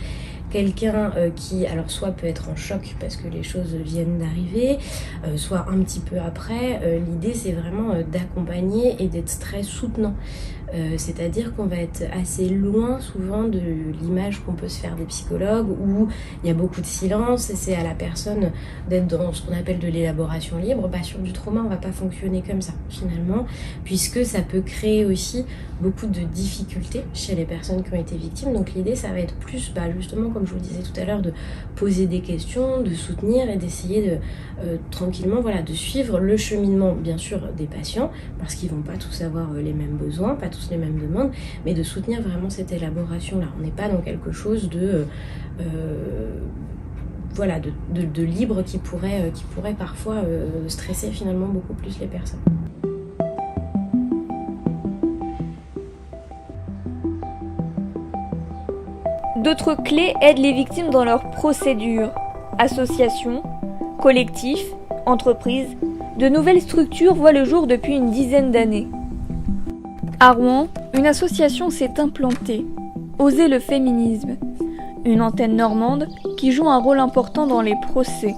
quelqu'un qui, alors soit peut être en choc parce que les choses viennent d'arriver, soit un petit peu après, l'idée c'est vraiment d'accompagner et d'être très soutenant. C'est-à-dire qu'on va être assez loin souvent de l'image qu'on peut se faire des psychologues où il y a beaucoup de silence et c'est à la personne d'être dans ce qu'on appelle de l'élaboration libre. Sur du trauma, on va pas fonctionner comme ça finalement, puisque ça peut créer aussi beaucoup de difficultés chez les personnes qui ont été victimes. Donc l'idée ça va être plus justement, comme je vous le disais tout à l'heure, de poser des questions, de soutenir et d'essayer de tranquillement de suivre le cheminement bien sûr des patients, parce qu'ils vont pas tous avoir les mêmes besoins, pas tous les mêmes demandes, mais de soutenir vraiment cette élaboration là. On n'est pas dans quelque chose de libre qui pourrait parfois stresser finalement beaucoup plus les personnes.
D'autres clés aident les victimes dans leur procédure. Associations, collectifs, entreprises, de nouvelles structures voient le jour depuis une dizaine d'années. À Rouen, une association s'est implantée, Oser le féminisme, une antenne normande qui joue un rôle important dans les procès.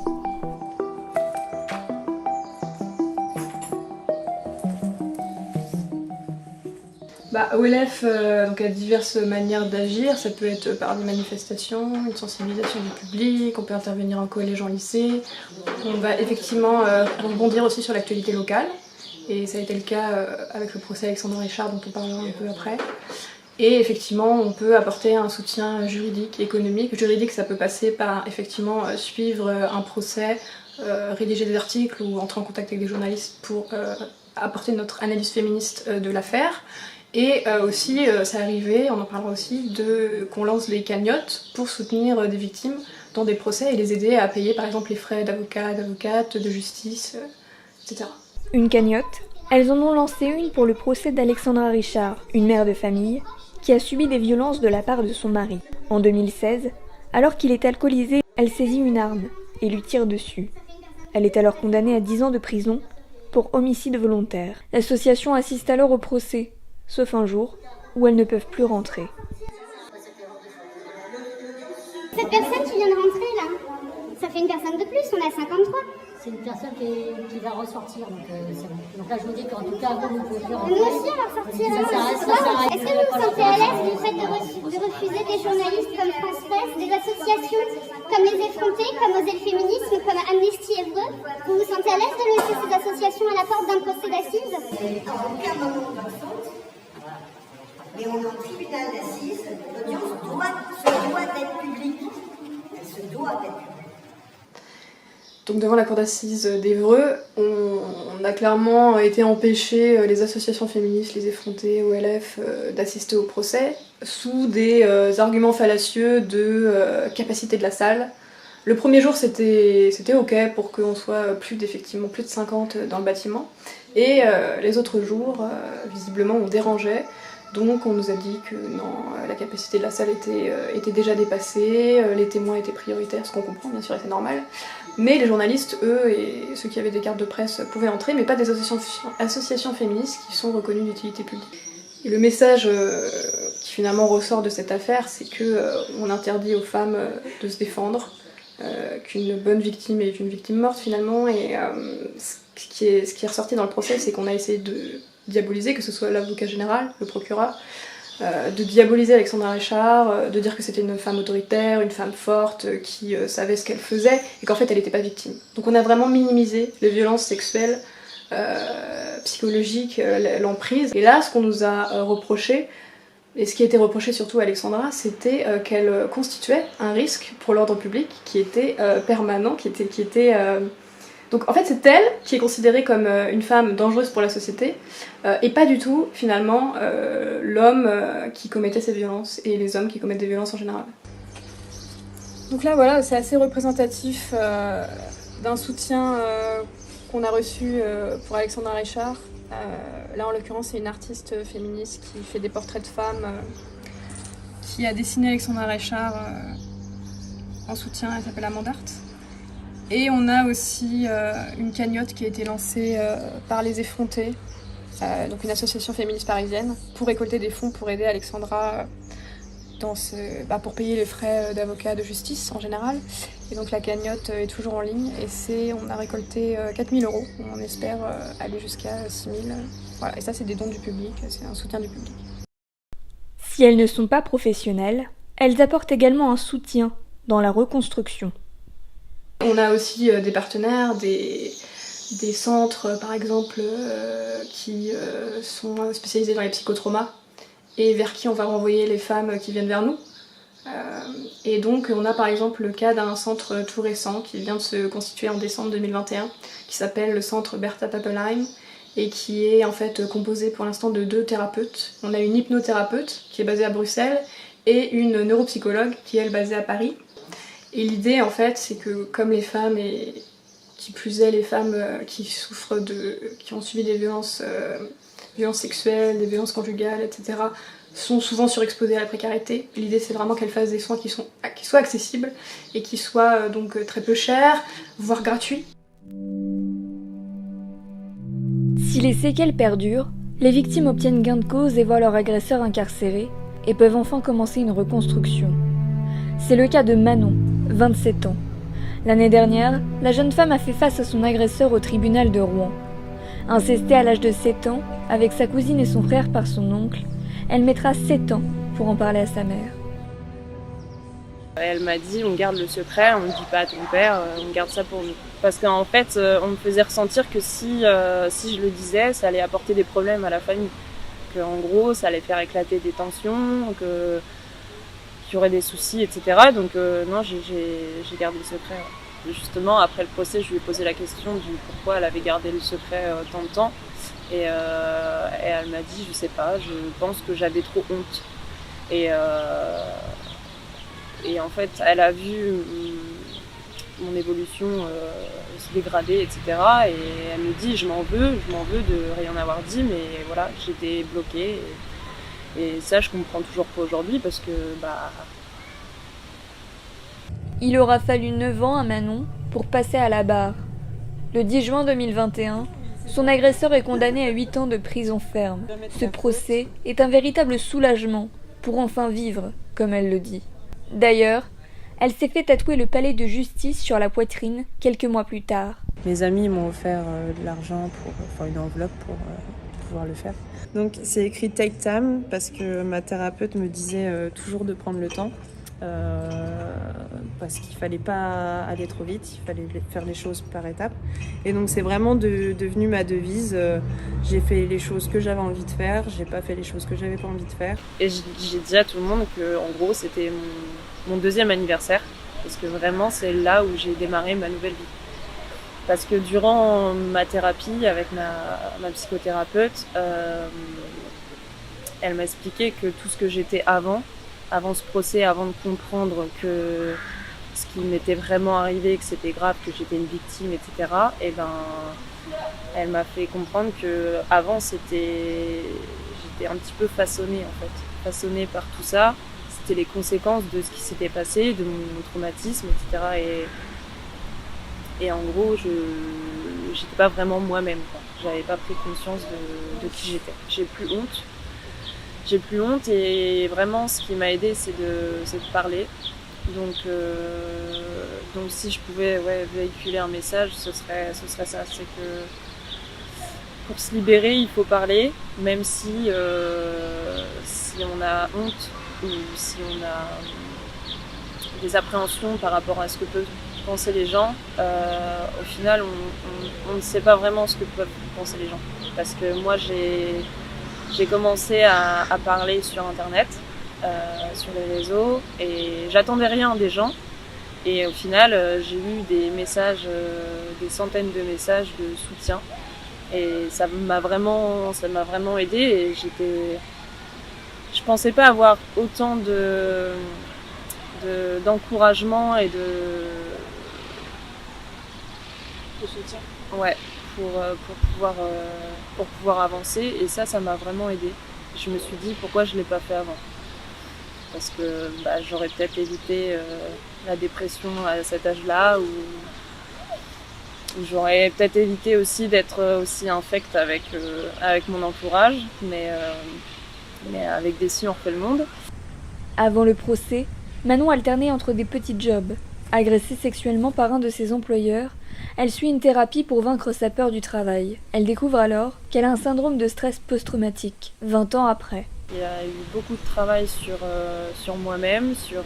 OLF donc a diverses manières d'agir. Ça peut être par des manifestations, une sensibilisation du public, on peut intervenir en collège, en lycée. On va effectivement rebondir aussi sur l'actualité locale, et ça a été le cas avec le procès Alexandre Richard dont on parlera un peu après. Et effectivement, on peut apporter un soutien juridique, économique. Juridique, ça peut passer par effectivement suivre un procès, rédiger des articles ou entrer en contact avec des journalistes pour apporter notre analyse féministe de l'affaire. Et aussi, ça arrivait, on en parlera aussi, qu'on lance des cagnottes pour soutenir des victimes dans des procès et les aider à payer par exemple les frais d'avocat, d'avocate, de justice, etc.
Une cagnotte, elles en ont lancé une pour le procès d'Alexandra Richard, une mère de famille, qui a subi des violences de la part de son mari. En 2016, alors qu'il est alcoolisé, elle saisit une arme et lui tire dessus. Elle est alors condamnée à 10 ans de prison pour homicide volontaire. L'association assiste alors au procès, sauf un jour où elles ne peuvent plus rentrer.
Cette personne qui vient de rentrer là, ça fait une personne de plus, on a 53.
C'est une personne qui va ressortir, donc c'est bon. Donc là je vous dis qu'en tout cas, vous pouvez plus rentrer.
Nous aussi on va ressortir. Est-ce que vous vous sentez à l'aise du fait de refuser des journalistes comme France Presse, des associations comme Les Effrontés, comme Oser le féminisme, comme Amnesty Évreux? Vous vous sentez à l'aise de laisser ces associations à la porte d'un procès d'assises?
En aucun moment dans le fond. Mais on est en tribunal d'assises, l'audience doit être publique. Elle se doit être publique.
Donc devant la cour d'assises d'Évreux, on a clairement été empêché, les associations féministes, les effrontés, OLF, d'assister au procès, sous des arguments fallacieux de capacité de la salle. Le premier jour c'était ok pour qu'on soit plus de 50 dans le bâtiment, et les autres jours, visiblement, on dérangeait. Donc on nous a dit que non, la capacité de la salle était déjà dépassée, les témoins étaient prioritaires, ce qu'on comprend bien sûr et c'est normal. Mais les journalistes, eux, et ceux qui avaient des cartes de presse pouvaient entrer, mais pas des associations féministes qui sont reconnues d'utilité publique. Et le message qui finalement ressort de cette affaire, c'est qu'on interdit aux femmes de se défendre, qu'une bonne victime est une victime morte finalement, et
ce qui est ressorti dans le procès, c'est qu'on a essayé de diaboliser, que ce soit l'avocat général, le procureur, de diaboliser Alexandra Richard, de dire que c'était une femme autoritaire, une femme forte, qui savait ce qu'elle faisait, et qu'en fait elle n'était pas victime. Donc on a vraiment minimisé les violences sexuelles, psychologiques, l'emprise. Et là, ce qu'on nous a reproché, et ce qui était reproché surtout à Alexandra, c'était qu'elle constituait un risque pour l'ordre public qui était permanent, qui était Donc en fait c'est elle qui est considérée comme une femme dangereuse pour la société et pas du tout finalement l'homme qui commettait ces violences et les hommes qui commettent des violences en général. Donc là voilà, c'est assez représentatif d'un soutien qu'on a reçu pour Alexandra Richard. Là en l'occurrence c'est une artiste féministe qui fait des portraits de femmes qui a dessiné Alexandra Richard en soutien, elle s'appelle Amandart. Et on a aussi une cagnotte qui a été lancée par Les Effrontés, donc une association féministe parisienne, pour récolter des fonds pour aider Alexandra pour payer les frais d'avocat de justice en général. Et donc la cagnotte est toujours en ligne et on a récolté 4 000 €. On espère aller jusqu'à 6 000. Voilà. Et ça c'est des dons du public, c'est un soutien du public.
Si elles ne sont pas professionnelles, elles apportent également un soutien dans la reconstruction.
On a aussi des partenaires, des centres par exemple qui sont spécialisés dans les psychotraumas et vers qui on va renvoyer les femmes qui viennent vers nous. Et donc on a par exemple le cas d'un centre tout récent qui vient de se constituer en décembre 2021 qui s'appelle le centre Bertha Pappenheim et qui est en fait composé pour l'instant de 2 thérapeutes. On a une hypnothérapeute qui est basée à Bruxelles et une neuropsychologue qui est elle basée à Paris. Et l'idée en fait c'est que comme les femmes, et qui plus est les femmes qui souffrent qui ont subi des violences sexuelles, des violences conjugales, etc., sont souvent surexposées à la précarité. L'idée c'est vraiment qu'elles fassent des soins qui soient accessibles et qui soient donc très peu chers, voire gratuits.
Si les séquelles perdurent, les victimes obtiennent gain de cause et voient leur agresseur incarcéré et peuvent enfin commencer une reconstruction. C'est le cas de Manon, 27 ans. L'année dernière, la jeune femme a fait face à son agresseur au tribunal de Rouen. Incestée à l'âge de 7 ans, avec sa cousine et son frère par son oncle, elle mettra 7 ans pour en parler à sa mère.
Elle m'a dit on garde le secret, on ne dit pas à ton père, on garde ça pour nous. Parce qu'en fait, on me faisait ressentir que si je le disais, ça allait apporter des problèmes à la famille. Qu'en gros, ça allait faire éclater des tensions, qu'il y aurait des soucis, etc. Donc non, j'ai gardé le secret. Ouais. Justement, après le procès, je lui ai posé la question du pourquoi elle avait gardé le secret tant de temps. Et elle m'a dit, je sais pas, je pense que j'avais trop honte. Et en fait, elle a vu mon évolution se dégrader, etc. Et elle me dit, je m'en veux de rien avoir dit, mais voilà, j'étais bloquée. Et ça, je comprends toujours pas aujourd'hui parce que,
Il aura fallu 9 ans à Manon pour passer à la barre. Le 10 juin 2021, son agresseur est condamné à 8 ans de prison ferme. Ce procès est un véritable soulagement pour enfin vivre, comme elle le dit. D'ailleurs, elle s'est fait tatouer le palais de justice sur la poitrine quelques mois plus tard.
Mes amis m'ont offert de l'argent une enveloppe pour pouvoir le faire. Donc c'est écrit Take Time parce que ma thérapeute me disait toujours de prendre le temps. Parce qu'il fallait pas aller trop vite, il fallait faire les choses par étapes. Et donc c'est vraiment devenu ma devise. J'ai fait les choses que j'avais envie de faire, j'ai pas fait les choses que j'avais pas envie de faire. Et j'ai dit à tout le monde que en gros c'était mon 2e anniversaire, parce que vraiment c'est là où j'ai démarré ma nouvelle vie. Parce que durant ma thérapie avec ma psychothérapeute, elle m'a expliqué que tout ce que j'étais avant ce procès, avant de comprendre que ce qui m'était vraiment arrivé, que c'était grave, que j'étais une victime, etc., elle m'a fait comprendre que avant j'étais un petit peu façonnée en fait, façonnée par tout ça. C'était les conséquences de ce qui s'était passé, de mon traumatisme, etc. Et en gros, j'étais pas vraiment moi-même, quoi. J'avais pas pris conscience de qui j'étais. J'ai plus honte et vraiment ce qui m'a aidée c'est de parler Donc si je pouvais véhiculer un message, ce serait ça. C'est que pour se libérer, il faut parler, même si on a honte ou si on a des appréhensions par rapport à ce que peuvent penser les gens. Au final, on ne sait pas vraiment ce que peuvent penser les gens. Parce que moi, j'ai commencé à parler sur Internet, sur les réseaux, et j'attendais rien des gens. Et au final, j'ai eu des messages, des centaines de messages de soutien. Et ça m'a vraiment aidée. Et je pensais pas avoir autant d'encouragement et de soutien. Ouais, pour pouvoir avancer. Et ça m'a vraiment aidée. Je me suis dit pourquoi je l'ai pas fait avant. Parce que j'aurais peut-être évité la dépression à cet âge-là, ou j'aurais peut-être évité aussi d'être aussi infecte avec mon entourage, mais avec des si on refait le monde.
Avant le procès, Manon alternait entre des petits jobs. Agressée sexuellement par un de ses employeurs, elle suit une thérapie pour vaincre sa peur du travail. Elle découvre alors qu'elle a un syndrome de stress post-traumatique, 20 ans après.
Il y a eu beaucoup de travail sur moi-même, sur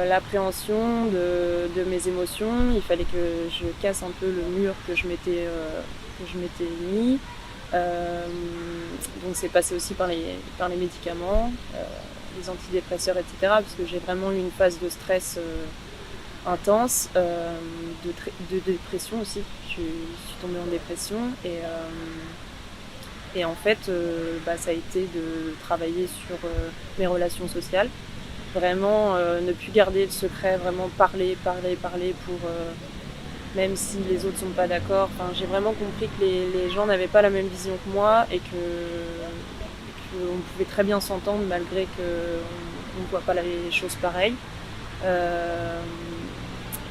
l'appréhension de mes émotions. Il fallait que je casse un peu le mur que je m'étais mis. Donc c'est passé aussi par les médicaments, les antidépresseurs, etc. Parce que j'ai vraiment eu une phase de stress intense, de dépression aussi. Je suis tombée en dépression et en fait ça a été de travailler sur mes relations sociales, vraiment ne plus garder le secret, vraiment parler pour même si les autres sont pas d'accord. Enfin, j'ai vraiment compris que les gens n'avaient pas la même vision que moi et qu'on pouvait très bien s'entendre malgré qu'on ne voit pas les choses pareilles.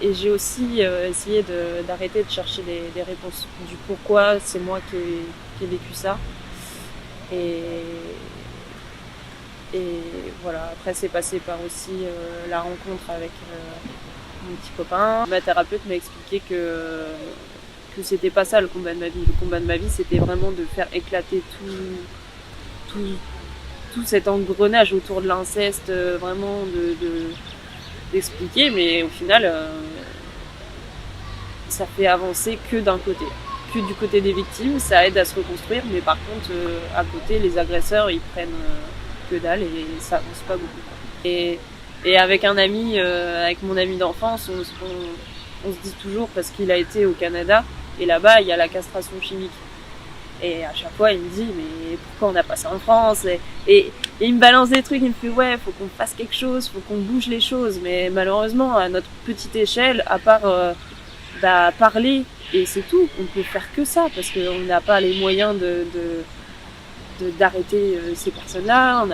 Et j'ai aussi essayé d'arrêter de chercher des réponses du pourquoi c'est moi qui ai vécu ça. Et voilà, après c'est passé par aussi la rencontre avec mon petit copain. Ma thérapeute m'a expliqué que c'était pas ça le combat de ma vie. Le combat de ma vie, c'était vraiment de faire éclater tout cet engrenage autour de l'inceste, vraiment d'expliquer, mais au final ça fait avancer que d'un côté, que du côté des victimes. Ça aide à se reconstruire, mais par contre à côté les agresseurs ils prennent que dalle et ça avance pas beaucoup. Et avec un ami, avec mon ami d'enfance, on se dit toujours, parce qu'il a été au Canada et là-bas il y a la castration chimique. Et à chaque fois, il me dit, mais pourquoi on n'a pas ça en France ? Et il me balance des trucs, il me fait, ouais, faut qu'on fasse quelque chose, faut qu'on bouge les choses. Mais malheureusement, à notre petite échelle, à part parler, et c'est tout, on peut faire que ça, parce qu'on n'a pas les moyens d'arrêter ces personnes-là, on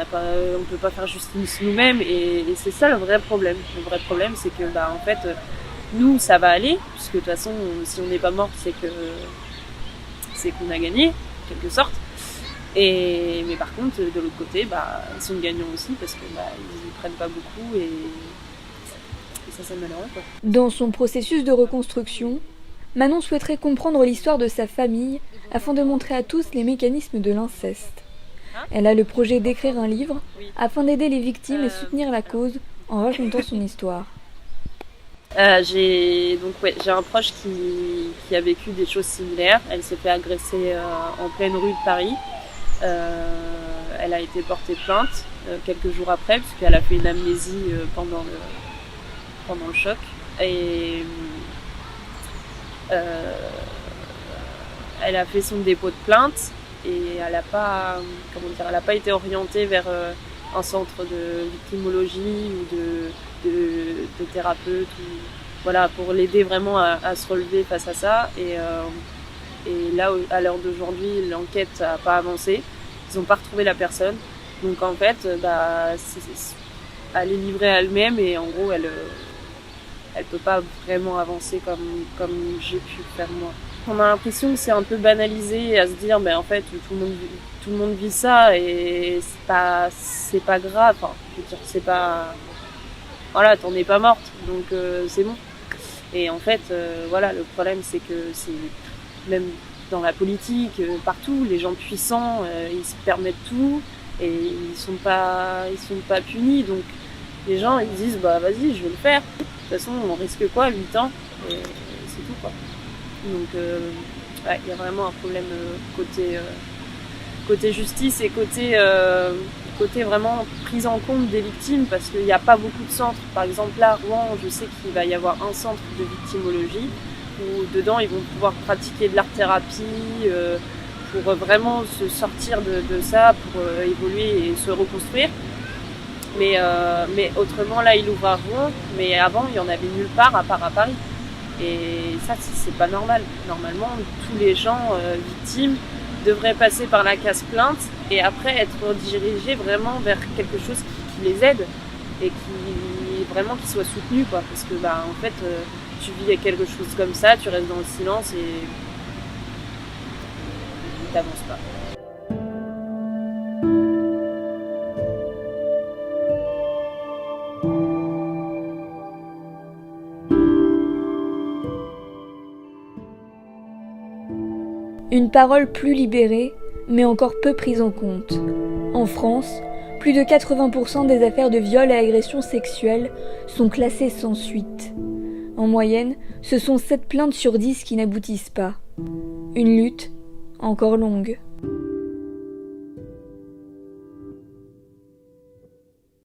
peut pas faire justice nous-mêmes, et c'est ça le vrai problème. Le vrai problème, c'est que, en fait, nous, ça va aller, puisque de toute façon, si on n'est pas mort, c'est qu'on a gagné, en quelque sorte. Mais par contre, de l'autre côté, ils sont gagnants aussi parce que ils prennent pas beaucoup et ça c'est malheureux, quoi.
Dans son processus de reconstruction, Manon souhaiterait comprendre l'histoire de sa famille afin de montrer à tous les mécanismes de l'inceste. Elle a le projet d'écrire un livre afin d'aider les victimes et soutenir la cause en racontant son histoire.
J'ai un proche qui a vécu des choses similaires. Elle s'est fait agresser en pleine rue de Paris. Elle a été portée plainte quelques jours après, puisqu'elle a fait une amnésie pendant le choc. Et elle a fait son dépôt de plainte et elle n'a pas été orientée vers un centre de victimologie ou de thérapeute, voilà, pour l'aider vraiment à se relever face à ça. Et là, à l'heure d'aujourd'hui, l'enquête n'a pas avancé. Ils n'ont pas retrouvé la personne. Donc en fait, elle est livrée à elle-même et en gros, elle peut pas vraiment avancer comme j'ai pu faire moi. On a l'impression que c'est un peu banalisé à se dire, en fait, tout le monde vit ça et c'est pas grave. Enfin, je veux dire, c'est pas... Voilà, t'en es pas morte, donc c'est bon. Et en fait, voilà, le problème, c'est que c'est même dans la politique, partout, les gens puissants, ils se permettent tout et ils sont pas punis. Donc les gens, ils disent, vas-y, je vais le faire. De toute façon, on risque quoi, 8 ans, et c'est tout, quoi. Donc, il y a vraiment un problème côté justice et côté vraiment prise en compte des victimes, parce qu'il n'y a pas beaucoup de centres. Par exemple, là, à Rouen, je sais qu'il va y avoir un centre de victimologie où dedans, ils vont pouvoir pratiquer de l'art-thérapie pour vraiment se sortir de ça, pour évoluer et se reconstruire. Mais autrement, là, il ouvre à Rouen, mais avant, il n'y en avait nulle part à part à Paris. Et ça, c'est pas normal. Normalement, tous les gens victimes devraient passer par la case plainte et après être dirigés vraiment vers quelque chose qui les aide et qui soit soutenu, quoi. Parce que en fait, tu vis quelque chose comme ça, tu restes dans le silence et t'avances pas.
Une parole plus libérée, mais encore peu prise en compte. En France, plus de 80% des affaires de viol et agressions sexuelles sont classées sans suite. En moyenne, ce sont 7 plaintes sur 10 qui n'aboutissent pas. Une lutte encore longue.